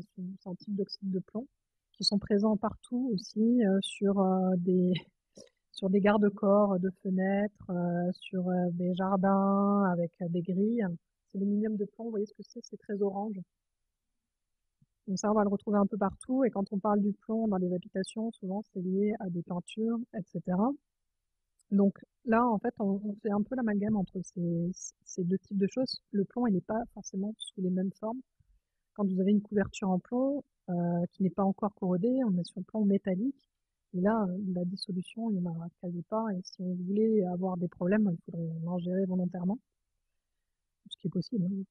un type d'oxyde de plomb qui sont présents partout aussi sur des garde-corps de fenêtres, sur des jardins avec des grilles. C'est l'aluminium de plomb, vous voyez ce que c'est très orange. Donc ça, on va le retrouver un peu partout. Et quand on parle du plomb dans les habitations, souvent c'est lié à des peintures, etc. Donc là, en fait, on fait un peu l'amalgame entre ces 2 types de choses. Le plomb, il n'est pas forcément sous les mêmes formes. Quand vous avez une couverture en plomb, qui n'est pas encore corrodée, on est sur le plomb métallique et là, la dissolution, il y en a quasi pas et si on voulait avoir des problèmes, il faudrait l'ingérer volontairement, ce qui est possible, hein.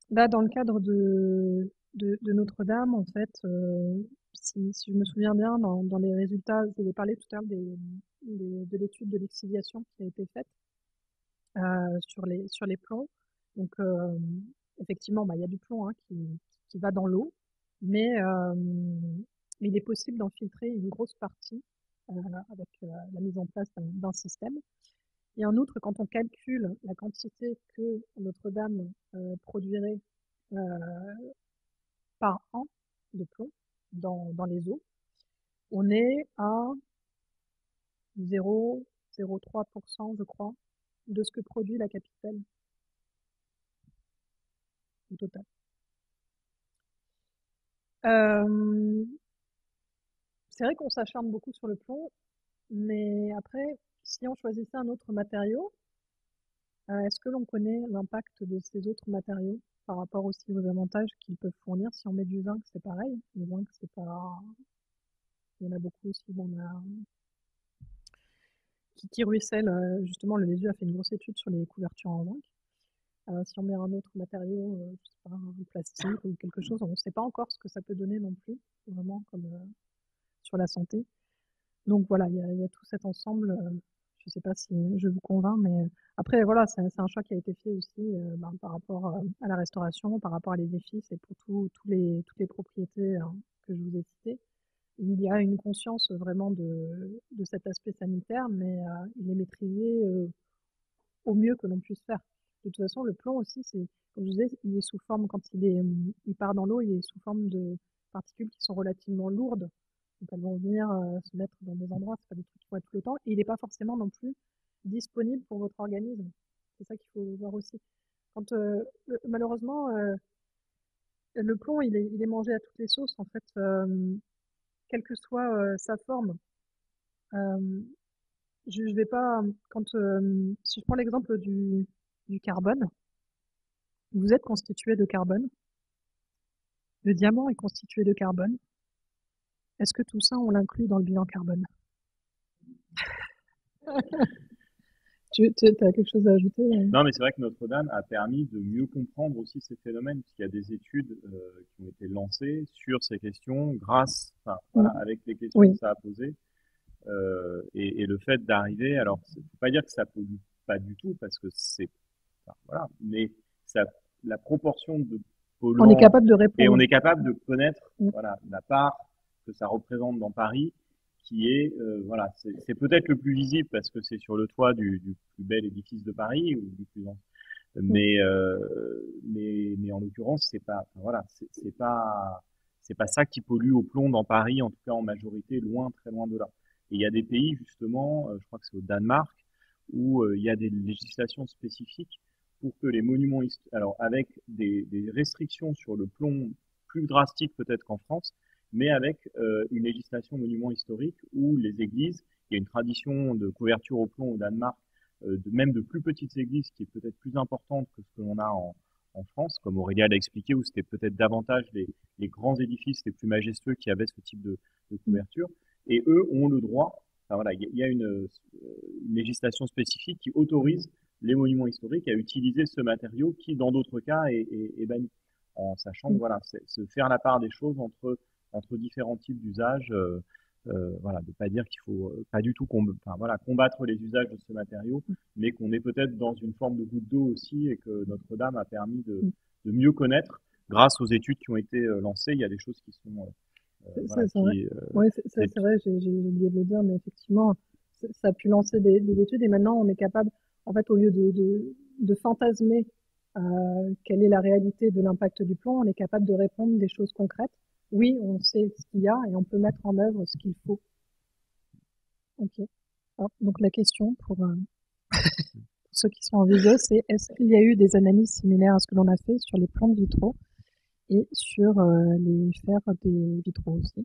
Là, dans le cadre de Notre-Dame, en fait, si je me souviens bien, dans les résultats, je vous ai parlé tout à l'heure de l'étude de l'exfoliation qui a été faite sur les plombs. Donc, effectivement, bah, il y a du plomb, hein, qui va dans l'eau, mais il est possible d'en filtrer une grosse partie avec la mise en place d'un système. Et en outre, quand on calcule la quantité que Notre-Dame produirait euh, par an de plomb dans les eaux, on est à 0,03%, je crois, de ce que produit la capitale au total. C'est vrai qu'on s'acharne beaucoup sur le plomb, mais après, si on choisissait un autre matériau, est-ce que l'on connaît l'impact de ces autres matériaux par rapport aussi aux avantages qu'ils peuvent fournir? Si on met du zinc, c'est pareil. Le zinc, c'est pas. Il y en a beaucoup aussi qui ruissellent. Justement, le Lésu a fait une grosse étude sur les couvertures en zinc. Si on met un autre matériau, je sais pas, un plastique ou quelque chose, on ne sait pas encore ce que ça peut donner non plus, vraiment, comme sur la santé. Donc voilà, il y a tout cet ensemble. Je ne sais pas si je vous convainc, mais après, voilà, c'est un choix qui a été fait aussi par rapport à la restauration, par rapport à l'édifice et pour toutes les propriétés que je vous ai citées. Il y a une conscience vraiment de cet aspect sanitaire, mais il est maîtrisé au mieux que l'on puisse faire. De toute façon, le plomb aussi, c'est, comme je vous disais, il est sous forme, quand il part dans l'eau, il est sous forme de particules qui sont relativement lourdes. Donc elles vont venir se mettre dans des endroits, c'est pas des trucs qui vont être flottants, et il n'est pas forcément non plus disponible pour votre organisme. C'est ça qu'il faut voir aussi. Quand malheureusement, le plomb, il est mangé à toutes les sauces, en fait, quelle que soit sa forme. Euh, je vais pas, quand, si je prends l'exemple du carbone, vous êtes constitué de carbone, le diamant est constitué de carbone. Est-ce que tout ça, on l'inclut dans le bilan carbone? Tu as quelque chose à ajouter? Non, mais c'est vrai que Notre-Dame a permis de mieux comprendre aussi ces phénomènes, puisqu'il y a des études qui ont été lancées sur ces questions grâce, enfin, voilà, avec les questions que Oui, ça a posées. Et le fait d'arriver, alors, faut pas dire que ça pollue pas du tout, parce que c'est, enfin, voilà, mais ça, la proportion de on est polluants, capable de et on répondre. est capable de connaître, Mm. voilà, la part que ça représente dans Paris, qui est, voilà, c'est peut-être le plus visible parce que c'est sur le toit du plus bel édifice de Paris ou du plus ancien. Mm. Mais en l'occurrence, c'est pas, enfin, voilà, c'est pas ça qui pollue au plomb dans Paris, en tout cas en majorité, loin, très loin de là. Et il y a des pays, justement, je crois que c'est au Danemark, où il y a des législations spécifiques pour que les monuments, alors avec des restrictions sur le plomb plus drastiques peut-être qu'en France, mais avec une législation monument historique où les églises, il y a une tradition de couverture au plomb au Danemark, même de plus petites églises qui est peut-être plus importante que ce que l'on a en France, comme Aurélia l'a expliqué, où c'était peut-être davantage les grands édifices les plus majestueux qui avaient ce type de Mm. couverture. Et eux ont le droit, enfin voilà, il y a une législation spécifique qui autorise les monuments historiques à utiliser ce matériau qui, dans d'autres cas, est banni. En sachant que Mm. voilà, c'est se faire la part des choses entre différents types d'usages. Voilà, de pas dire qu'il faut pas du tout enfin, voilà, combattre les usages de ce matériau, mais qu'on est peut-être dans une forme de goutte d'eau aussi et que Notre-Dame a permis Mm. de mieux connaître grâce aux études qui ont été lancées. Il y a des choses qui sont voilà, C'est vrai. Oui, c'est c'est vrai, j'ai oublié de le dire, mais effectivement, ça a pu lancer des études et maintenant on est capable, en fait, au lieu de fantasmer quelle est la réalité de l'impact du plomb, on est capable de répondre des choses concrètes. Oui, on sait ce qu'il y a et on peut mettre en œuvre ce qu'il faut. Ok. Alors, donc la question pour ceux qui sont en visio, c'est est-ce qu'il y a eu des analyses similaires à ce que l'on a fait sur les plans de vitraux et sur les fers des vitraux aussi?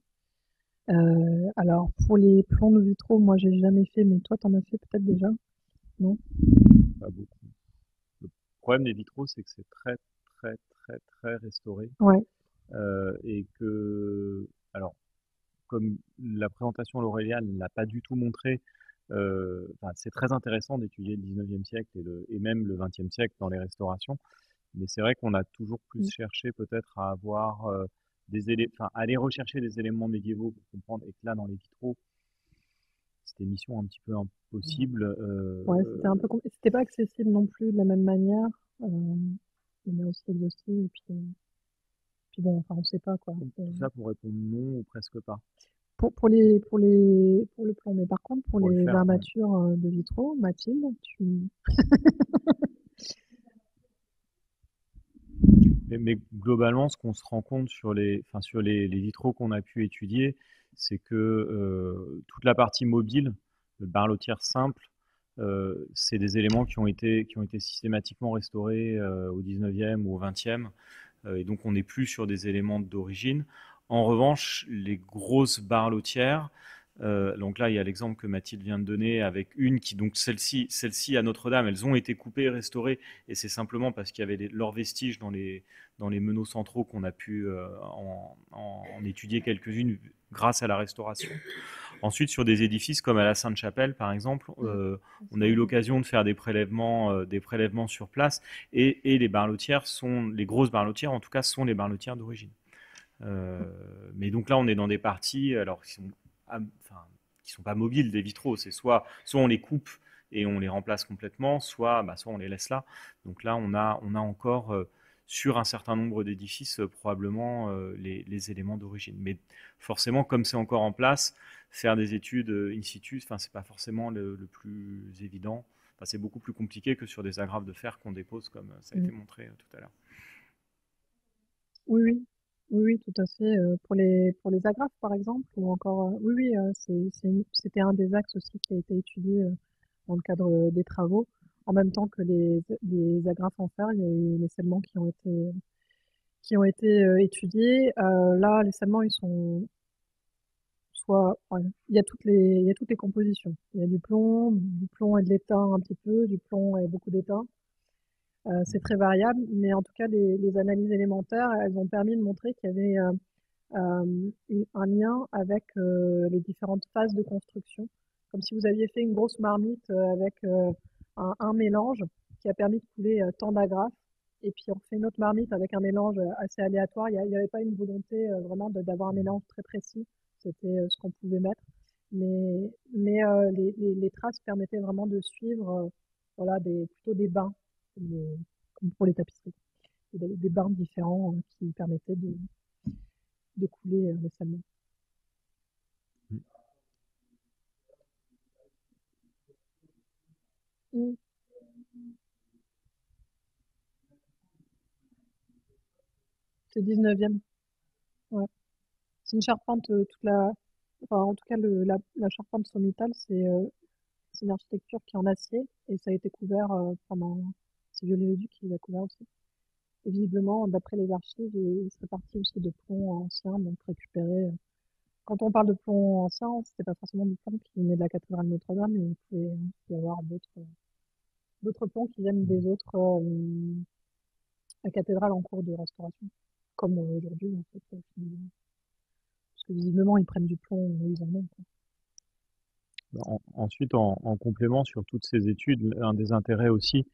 Alors pour les plans de vitraux, moi j'ai jamais fait, mais toi t'en as fait peut-être déjà, non? Pas beaucoup. Le problème des vitraux, c'est que c'est très, très, très, très restauré. Ouais, Et que, alors, comme la présentation L'Oréal ne l'a pas du tout montré, enfin, c'est très intéressant d'étudier le 19e siècle et même le 20e siècle dans les restaurations, mais c'est vrai qu'on a toujours plus mmh, cherché peut-être à avoir enfin, aller rechercher des éléments médiévaux pour comprendre, et que là, dans les vitraux, c'était mission un petit peu impossible. ouais, c'était un peu c'était pas accessible non plus de la même manière, mais aussi exhaustive et puis bon, enfin on sait pas quoi. Donc, tout ça pour répondre non ou presque pas. Pour le plan, mais par contre pour Pour le les faire, ouais. armatures, de vitraux, Mathilde, tu Mais globalement, ce qu'on se rend compte sur enfin, sur les vitraux qu'on a pu étudier, c'est que toute la partie mobile, le bar-lotière simple, c'est des éléments qui ont été systématiquement restaurés au 19e ou au 20e. Et donc, on n'est plus sur des éléments d'origine. En revanche, les grosses barres lotières, donc là, il y a l'exemple que Mathilde vient de donner avec une qui, donc celle-ci à Notre-Dame, elles ont été coupées et restaurées, et c'est simplement parce qu'il y avait leurs vestiges dans les meneaux centraux qu'on a pu en étudier quelques-unes grâce à la restauration. Ensuite, sur des édifices comme à la Sainte-Chapelle, par exemple, mmh, on a eu l'occasion de faire des prélèvements sur place, et les barlotières les grosses barlotières en tout cas, sont les barlotières d'origine. Mais donc là, on est dans des parties, alors enfin, qui sont pas mobiles des vitraux. C'est soit on les coupe et on les remplace complètement, soit on les laisse là. Donc là, on a encore sur un certain nombre d'édifices probablement les éléments d'origine. Mais forcément, comme c'est encore en place, faire des études in situ, enfin, c'est pas forcément le plus évident. Enfin, c'est beaucoup plus compliqué que sur des agrafes de fer qu'on dépose, comme ça a mmh. été montré tout à l'heure. Oui, oui. Oui, oui, tout à fait, pour les agrafes, par exemple, ou encore, oui, oui, c'était un des axes aussi qui a été étudié, dans le cadre, des travaux. En même temps que les agrafes en fer, il y a eu les scellements qui ont été, étudiés. Là, les scellements, ils sont soit ouais, il y a toutes les compositions. Il y a du plomb et de l'étain un petit peu, du plomb et beaucoup d'étain. C'est très variable, mais en tout cas, les analyses élémentaires, elles ont permis de montrer qu'il y avait, un lien avec les différentes phases de construction, comme si vous aviez fait une grosse marmite avec un mélange qui a permis de couler tant d'agrafes, et puis on fait une autre marmite avec un mélange assez aléatoire. Il n'y avait pas une volonté vraiment d'avoir un mélange très précis, c'était ce qu'on pouvait mettre. Mais les traces permettaient vraiment de suivre voilà, plutôt des bains, comme pour les tapisseries, des bains différents qui permettaient de couler les salmons. Mmh. C'est 19e, ouais. C'est une charpente, enfin, en tout cas, la charpente sommitale, c'est une architecture qui est en acier et ça a été couvert pendant. C'est Viollet-le-Duc qui l'a couvert aussi. Et visiblement, d'après les archives, il serait parti aussi de plomb ancien, donc récupéré. Quand on parle de plomb ancien, c'était pas forcément du plomb qui venait de la cathédrale Notre-Dame, mais il pouvait y avoir d'autres plombs qui viennent des autres cathédrales en cours de restauration, comme aujourd'hui, en fait, finalement. Parce que visiblement, ils prennent du plomb où ils en ont, quoi. Ensuite, en complément sur toutes ces études, un des intérêts aussi,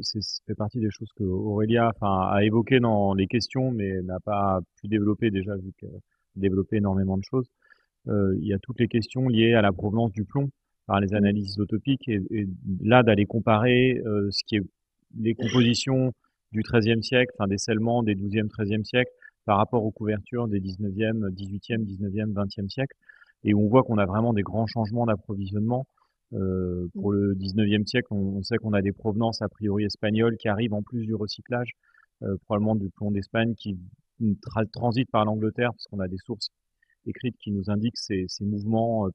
ça fait partie des choses que Aurélia, enfin, a évoquées dans les questions, mais n'a pas pu développer déjà, vu qu'elle a développé énormément de choses. Il y a toutes les questions liées à la provenance du plomb par les Mm. analyses isotopiques, et là, d'aller comparer ce qui est les compositions du XIIIe siècle, enfin des scellements des XIIe, XIIIe siècle, par rapport aux couvertures des XIXe, XVIIIe, XIXe, XXe siècle, et on voit qu'on a vraiment des grands changements d'approvisionnement. Mm. Pour le XIXe siècle, on sait qu'on a des provenances a priori espagnoles qui arrivent en plus du recyclage, probablement du plomb d'Espagne qui transite par l'Angleterre, parce qu'on a des sources écrites qui nous indiquent ces mouvements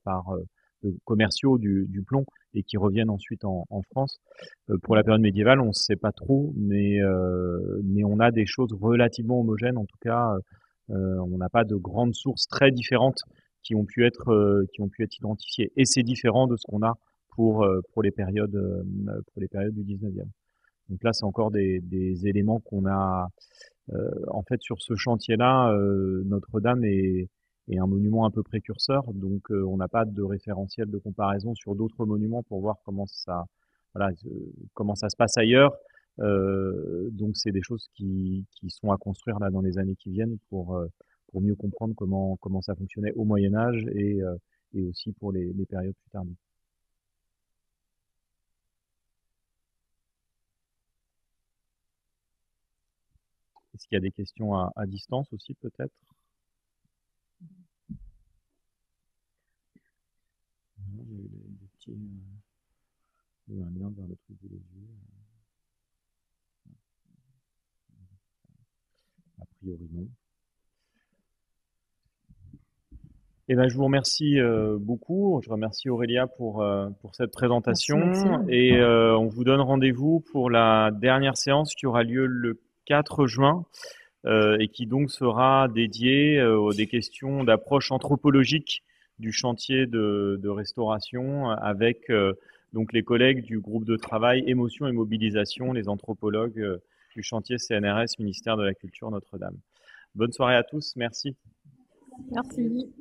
commerciaux du plomb, et qui reviennent ensuite en France. Pour Mm. la période médiévale, on ne sait pas trop, mais on a des choses relativement homogènes. En tout cas, on n'a pas de grandes sources très différentes qui ont pu être identifiées. Et c'est différent de ce qu'on a pour les périodes du 19e. Donc là, c'est encore des éléments qu'on a. En fait, sur ce chantier-là, Notre-Dame est un monument un peu précurseur, donc on n'a pas de référentiel de comparaison sur d'autres monuments pour voir voilà, comment ça se passe ailleurs. Donc c'est des choses qui sont à construire là dans les années qui viennent pour mieux comprendre comment ça fonctionnait au Moyen Âge et aussi pour les périodes plus tardives. Est-ce qu'il y a des questions à distance aussi peut-être? Non, il y a eu des petits, il y a eu un lien vers le truc de les yeux. A priori non. Eh ben, je vous remercie beaucoup. Je remercie Aurélia pour cette Merci présentation Maxime. et on vous donne rendez-vous pour la dernière séance qui aura lieu le 4 juin et qui donc sera dédiée aux des questions d'approche anthropologique du chantier de restauration avec donc les collègues du groupe de travail Émotion et Mobilisation, les anthropologues du chantier CNRS, Ministère de la Culture Notre-Dame. Bonne soirée à tous, merci. Merci.